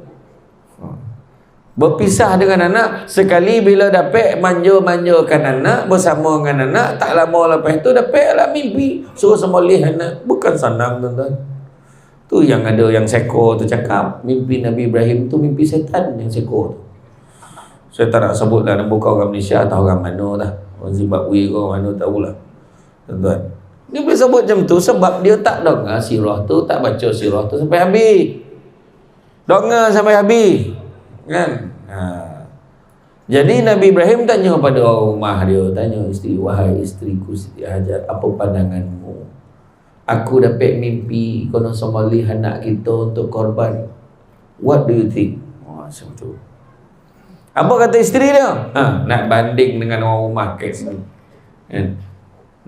Berpisah dengan anak. Sekali bila dapat manja-manjakan anak, bersama dengan anak, tak lama lepas tu dapatlah mimpi suruh sembelih anak. Bukan senang, tuan-tuan. Tu yang ada yang seko tu cakap, mimpi Nabi Ibrahim tu mimpi setan yang seko tu. Saya tak nak sebut lah, bukan orang Malaysia atau orang mana lah, orang Zimbabwe ke orang mana tahulah, tuan-tuan. Dia boleh sebut macam tu sebab dia tak dengar sirah tu, tak baca sirah tu sampai habis. Dengar sampai habis, kan? Jadi Nabi Ibrahim tanya pada orang rumah dia, tanya isteri, wahai isteriku Siti Hajar, apa pandanganmu? Aku dapat mimpi kena sembelih anak kita untuk korban. What do you think? Macam tu. Apa kata isteri dia? Nak banding dengan orang rumah kes ni.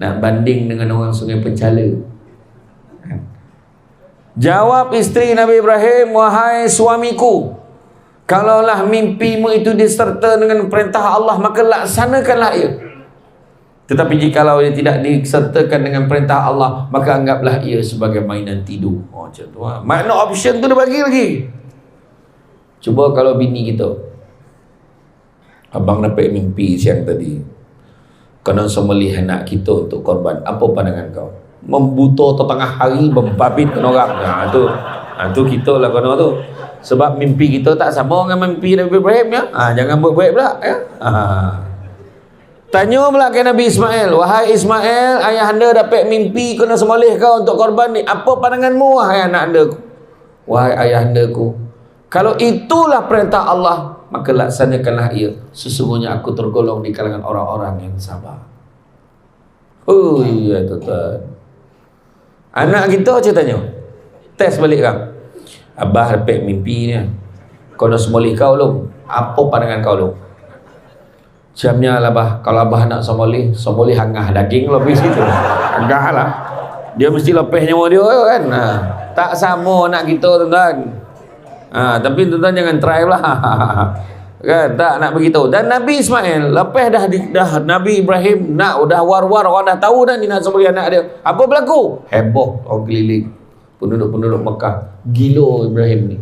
Nak banding dengan orang Sungai Penchala. Jawab isteri Nabi Ibrahim, wahai suamiku, kalaulah mimpimu itu diserta dengan perintah Allah, maka laksanakanlah ia. Tetapi jikalau ia tidak disertakan dengan perintah Allah, maka anggaplah ia sebagai mainan tidur. Macam tu. Makna option tu dia bagi lagi. Cuba kalau bini kita, abang dapat mimpi siang tadi kena sembelih anak kita untuk korban, apa pandangan kau? Membuto tengah hari, membabit orang. Tu kita lah kena tu. Sebab mimpi kita tak sama dengan mimpi Nabi Ibrahim ya. Jangan buat-buat pula ya. Tanya pula ke Nabi Ismail, wahai Ismail, ayahanda dapat mimpi kena sembelih kau untuk korban ni. Apa pandanganmu wahai anak andaku? Wahai ayahandaku, kalau itulah perintah Allah, maka laksanakanlah ia. Sesungguhnya aku tergolong di kalangan orang-orang yang sabar. Oh iya tuan. Anak kita ceritanya tes balik kan. Abah dapat mimpi ni, kau nak sembelih kau lu. Apa pandangan kau lu? Jamnya lah bah, kalau abah nak sembelih hangah daging lebih situ. Hangah lah. Dia mesti lepeh nyawa dia kan. Tak sama nak kita tuan-tuan. Tapi tuan-tuan jangan try lah. Kan tak nak beritahu. Dan Nabi Ismail lepas dah Nabi Ibrahim nak dah war-war, orang dah tahu dah ni nak sembelih anak dia. Apa berlaku? Heboh orang keliling. Penduduk-penduduk Mekah, gila Ibrahim ni.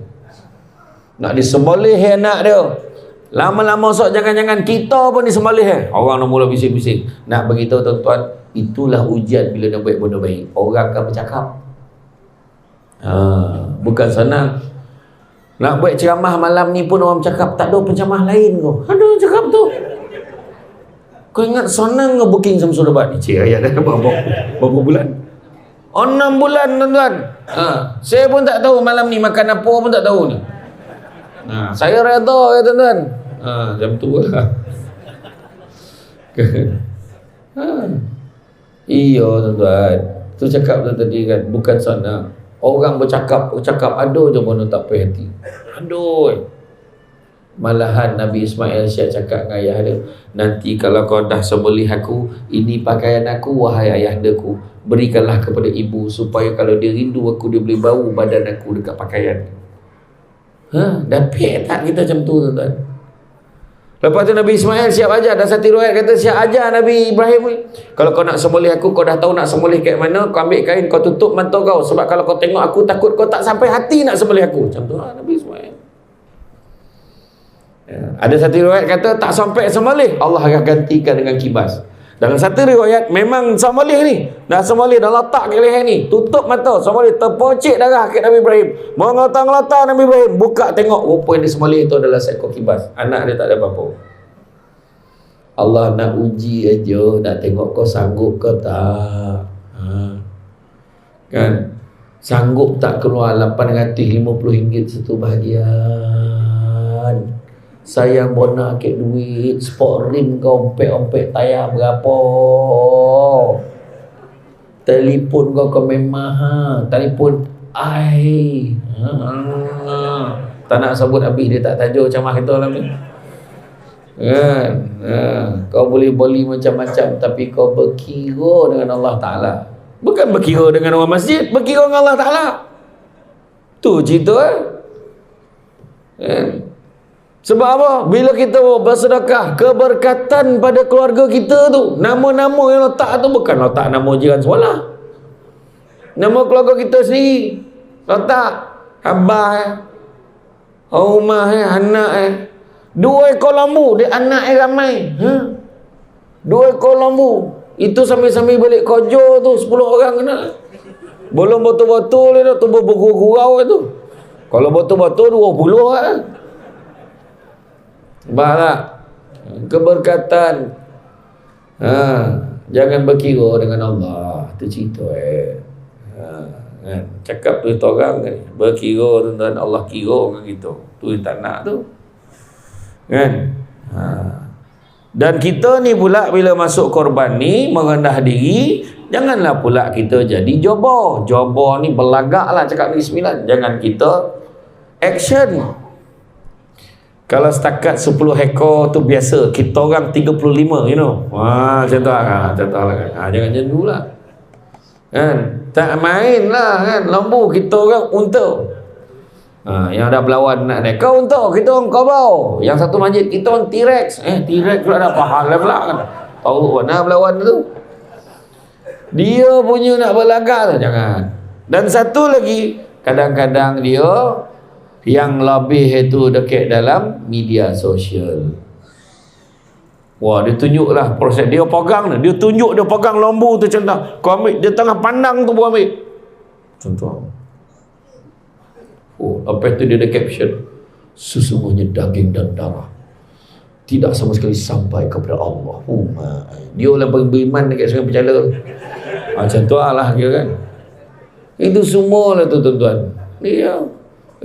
Nak disembelih anak dia. Lama-lama sok jangan-jangan kita pun disembelih. Orang nak mula bising-bising. Nak beritahu tuan-tuan, itulah ujian bila nak buat benda baik. Orang akan bercakap. Bukan senang. Nak buat ceramah malam ni pun orang bercakap, tak ada penceramah lain kau. Ada cakap tu. Kau ingat senang nge-booking Samsul Debat ni? Cik ayat dah berapa bulan? 6 bulan tuan-tuan. Saya pun tak tahu malam ni makan apa pun tak tahu ni. Saya reda ya tuan-tuan. Jam tu lah. Iya tuan-tuan. Tu cakap tu tadi kan, bukan sana. Orang bercakap aduh je pun tak puas hati. Aduh. Malahan Nabi Ismail Syed cakap dengan ayah dia, nanti kalau kau dah sembelih aku, ini pakaian aku wahai ayahandaku, berikanlah kepada ibu supaya kalau dia rindu aku, dia boleh bau badan aku dekat pakaian. Dapat tak kita macam tu tuan-tuan? Lepas tu Nabi Ismail siap ajar. Dan satu riwayat kata siap ajar Nabi Ibrahim ni, kalau kau nak sembelih aku, kau dah tahu nak sembelih kat mana, kau ambil kain, kau tutup mata kau, sebab kalau kau tengok aku, takut kau tak sampai hati nak sembelih aku. Macam tu Nabi Ismail. Ada satu riwayat kata tak sampai sembelih, Allah akan gantikan dengan kibas. Dalam satu riwayat memang sembelih ni, dah sembelih, dah letak kat leher ni, tutup mata, sembelih, terpocik darah kat Nabi Ibrahim, mengelata-ngelata Nabi Ibrahim, buka tengok, rupa yang disembelih itu adalah seekor kibas. Anak dia tak ada apa-apa. Allah nak uji aja, nak tengok kau sanggup ke tak. Kan? Sanggup tak keluar RM850 satu bahagian. Sayang bona kek duit, sport rim kau ompek-ompek tayar berapa? Telefon kau memang telefon ai. Tak nak sebut habis dia tak tajuk macam mana kita lah ni. Kan? Kau boleh beli macam-macam tapi kau berkira dengan Allah Ta'ala. Bukan berkira dengan orang masjid, berkira dengan Allah Ta'ala. Tu cerita Sebab apa? Bila kita bersedekah, keberkatan pada keluarga kita tu, nama-nama yang letak tu bukan letak nama jiran sebelah, nama keluarga kita sendiri letak. Abah rumah anak 2 ekor lembu, dia anak ramai 2 ekor lembu. Itu sambil-sambil balik kojo tu 10 orang kena. Belum betul-betul dia tu bergurau itu. Kalau betul-betul 20 kan. Barak keberkatan. Jangan berkira dengan Allah. Itu cerita kan. Cakap tu orang kan. Berkira dengan Allah kira dengan kita. Tu tak nak tu. Kan? Dan kita ni pula bila masuk korban ni merendah diri, janganlah pula kita jadi jobo. Jobo ni belagak lah cakap ni 9. Jangan kita action. Kalau setakat 10 ekor tu biasa, kita orang 35, you know. Macam tu lah kan. Jangan macam tu lah. Kan? Tak main lah kan. Lembu kita orang unta. Yang ada berlawan nak naik. Kau unta, kita orang kobau. Yang satu masjid kita orang T-Rex. T-Rex pula ada pahala pula kan. Tahu mana berlawan tu. Dia punya nak berlagak tu, jangan. Dan satu lagi, kadang-kadang dia yang lebih itu dekat dalam media sosial. Wah, dia tunjuklah proses dia pegang ni. Dia tunjuk dia pegang lembu tu contoh. Kau ambil dia tengah pandang tu pun ambil. Contoh. Lepas tu dia ada caption, sesungguhnya daging dan darah tidak sama sekali sampai kepada Allah. Dia orang paling beriman dekat Sungai Pecala. Macam tu lah kira kan. Itu semua lah tu tuan-tuan. Dia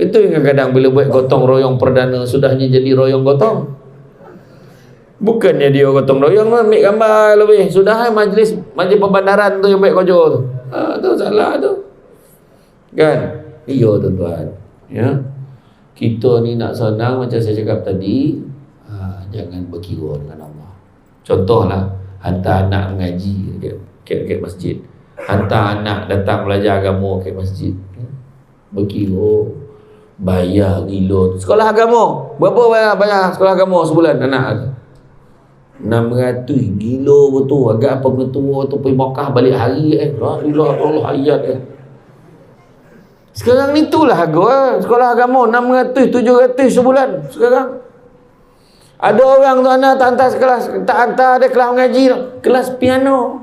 itu yang kadang bila buat gotong royong perdana sudahnya jadi royong gotong. Bukannya dia gotong royong ambil gambar lebih. Sudah majlis perbandaran tu yang buat kojo tu. Tu salah tu. Kan? Iya tuan-tuan. Ya. Kita ni nak senang macam saya cakap tadi, jangan berkira dengan Allah. Contohlah, hantar anak mengaji ke masjid. Hantar anak datang belajar agama ke masjid. Berkira, bayar gila. Sekolah agama, berapa bayar sekolah agama sebulan anak? 600, gila betul. Agak apa ketua tu pergi Makkah balik hari La ilaha illallah ayat Sekarang ni itulah harga sekolah agama 600, 700 sebulan sekarang. Ada orang tu anak tak hantar kelas, tak hantar ada kelas mengaji, kelas piano.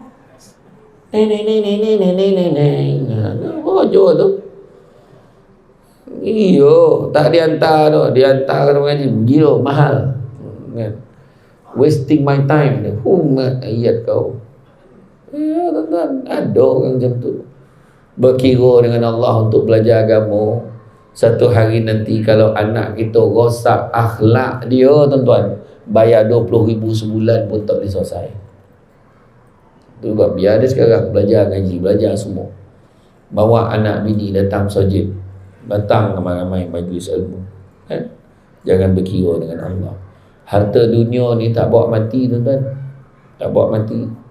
Bojo tu. Iyo, tak dihantar tu, dihantar kelas mengaji, gila mahal. Kan? Wasting my time. Ayat kau. Ya tuan-tuan, ada orang macam tu. Berkira dengan Allah untuk belajar agama. Satu hari nanti kalau anak kita rosak akhlak dia tuan-tuan, bayar 20,000 sebulan pun tak boleh selesai. Itu sebab biar dia sekarang belajar ngaji, belajar semua. Bawa anak bini datang masjid, datang ramai-ramai majlis ilmu. Jangan berkira dengan Allah. Harta dunia ni tak bawa mati tuan-tuan. Tak bawa mati.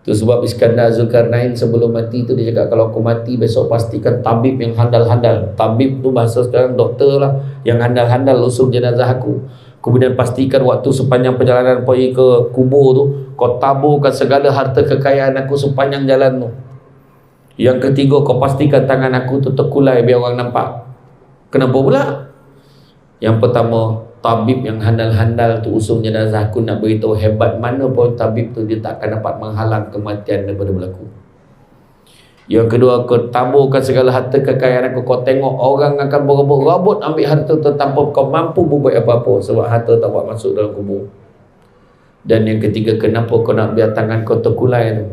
Itu sebab Iskandar Zulkarnain sebelum mati tu dia cakap, kalau aku mati besok pastikan tabib yang handal-handal. Tabib tu bahasa sekarang doktor lah, yang handal-handal usung jenazah aku. Kemudian pastikan waktu sepanjang perjalanan pergi ke kubur tu, kau taburkan segala harta kekayaan aku sepanjang jalan tu. Yang ketiga, kau pastikan tangan aku tu terkulai biar orang nampak. Kenapa pula? Yang pertama, tabib yang handal-handal tu usung jenazah aku, nak beritahu hebat mana pun tabib tu, dia takkan dapat menghalang kematian daripada berlaku. Yang kedua, kau taburkan segala harta kekayaan aku. Kau tengok orang akan berebut-rebut ambil harta tu tanpa kau mampu berbuat apa-apa, sebab harta tak buat masuk dalam kubur. Dan yang ketiga, kenapa kau nak biar tangan kau terkulai tu?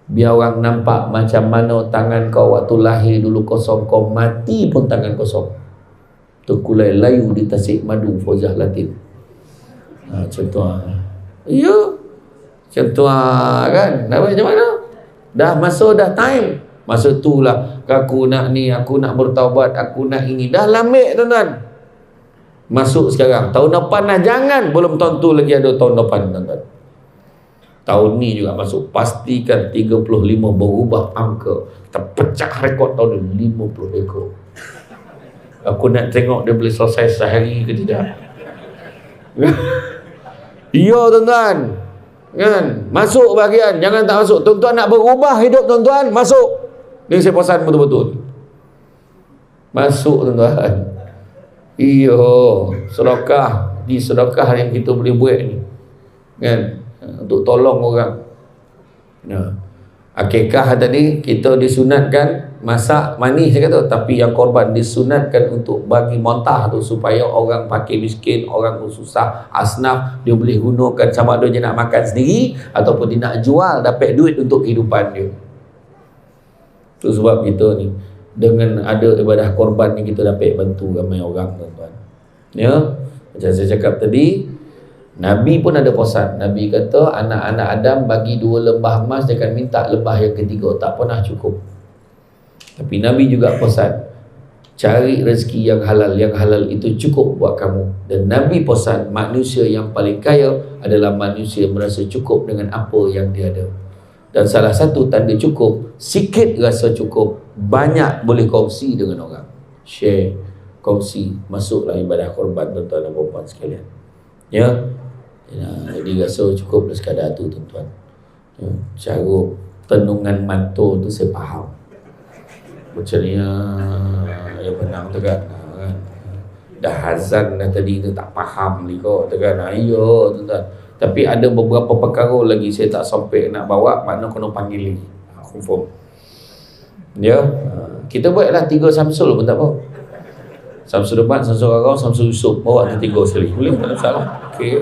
Biar orang nampak macam mana tangan kau waktu lahir dulu kosong, kau mati pun tangan kosong. Tu kulai layu di Tasik Madu Fauzah Latin. Macam tu ya, macam tu kan. Macam mana? Dah masa, dah time. Masa tu lah aku nak ni, aku nak bertaubat, aku nak ini. Dah lambik tuan-tuan. Masuk sekarang. Tahun depan lah, jangan. Belum tahun tu lagi ada tahun depan tuan-tuan. Tahun ni juga masuk. Pastikan 35 berubah angka. Terpecah rekod tahun ni 50 ekor. Aku nak tengok dia boleh selesai sehari ke tidak. Ya tuan-tuan, kan? Masuk bahagian, jangan tak masuk. Tuan-tuan nak berubah hidup tuan-tuan, masuk. Ni saya pesan betul-betul. Masuk tuan-tuan. Iyo, sedekah. Di sedekah yang kita boleh buat ni, kan? Untuk tolong orang. Akikah tadi kita disunatkan masak manis saya kata, tapi yang korban disunatkan untuk bagi montah tu supaya orang fakir miskin, orang susah, asnaf dia boleh gunakan, sama ada dia nak makan sendiri ataupun dia nak jual dapat duit untuk kehidupan dia. Tu sebab kita ni dengan ada ibadah korban ni kita dapat bantu ramai orang tuan-tuan. Ya, macam saya cakap tadi, Nabi pun ada pesan. Nabi kata anak-anak Adam bagi 2 lembah emas, dia akan minta lembah yang ketiga, tak pernah cukup. Tapi Nabi juga pesan, cari rezeki yang halal. Yang halal itu cukup buat kamu. Dan Nabi pesan, manusia yang paling kaya adalah manusia yang merasa cukup dengan apa yang dia ada. Dan salah satu tanda cukup, sikit rasa cukup, banyak boleh kongsi dengan orang. Share, kongsi, masuklah ibadah korban tuan-tuan dan puan-puan sekalian. Ya, jadi rasa cukup sekadar tu tuan-tuan. Ya, cara tenungan mantul tu saya faham. Macam ni ya benang tu kan. Dah hazan dah tadi tu tak faham ni kau tu kan. Ya tuan-tuan. Tapi ada beberapa perkara lagi saya tak sampai nak bawa, makna kena panggil lagi. Confirm. Ya, kita buatlah 3 Samsul pun tak apa. Samsul depan, Samsul Rarau, Samsul Yusof. Bawa tu 3 sekali. Boleh tak ada masalah. Okey.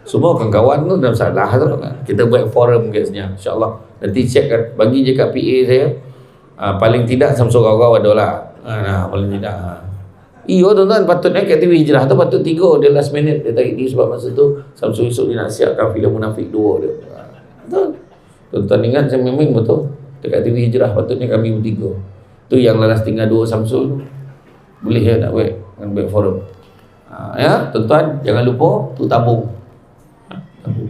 Semua kawan-kawan tu tak masalah tu kan. Kita buat forum kat sini insya-Allah. Nanti check kan, bagi je kat PA saya. Paling tidak Samsul Rarau ada lah. Paling tidak. Iyo tuan-tuan, patutnya kat TV Hijrah tu patut 3 dia last minute dia tarik dia sebab masa tu Samsul Yusof dia nak siapkan filem Munafik 2 dia. Betul. Tuan-tuan ingat saya memang betul. Dekat TV Hijrah patutnya kami bertiga. Tu yang lalas tinggal 2 Samsul tu. Boleh ya nak buat forum. Ya, tuan-tuan jangan lupa tu tabung. Tabung.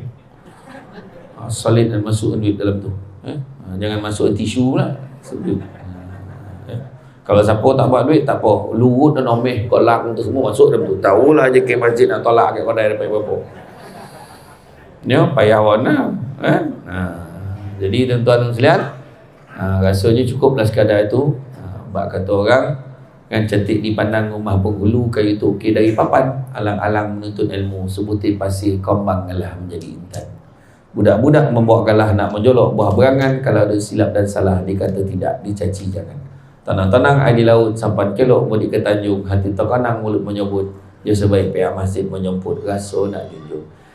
Salin dan masukkan duit dalam tu. Jangan masukkan tisu pula. Kalau siapa tak buat duit tak apa, lurut dan omeh kolang tu semua masuk dalam tu. Tahulah je ke masjid nak tolak ke kedai dapat berapa. Ya, payah warna. Jadi tuan-tuan sekalian, rasanya cukuplah sekadar itu. Bak kata orang kan, cantik dipandang rumah penghulu, kayu tu okey dari papan, alang-alang menuntut ilmu, sebutir pasir kombang ngalah menjadi intan. Budak-budak membawa kalah nak menjolok buah berangan, kalau ada silap dan salah dikata tidak, dicaci jangan. Tenang-tenang air di laut, sampan kelok mudik ke tanjung, hati terkenang mulut menyebut, dia sebaik pihak masjid menyemput, rasa nak junjung.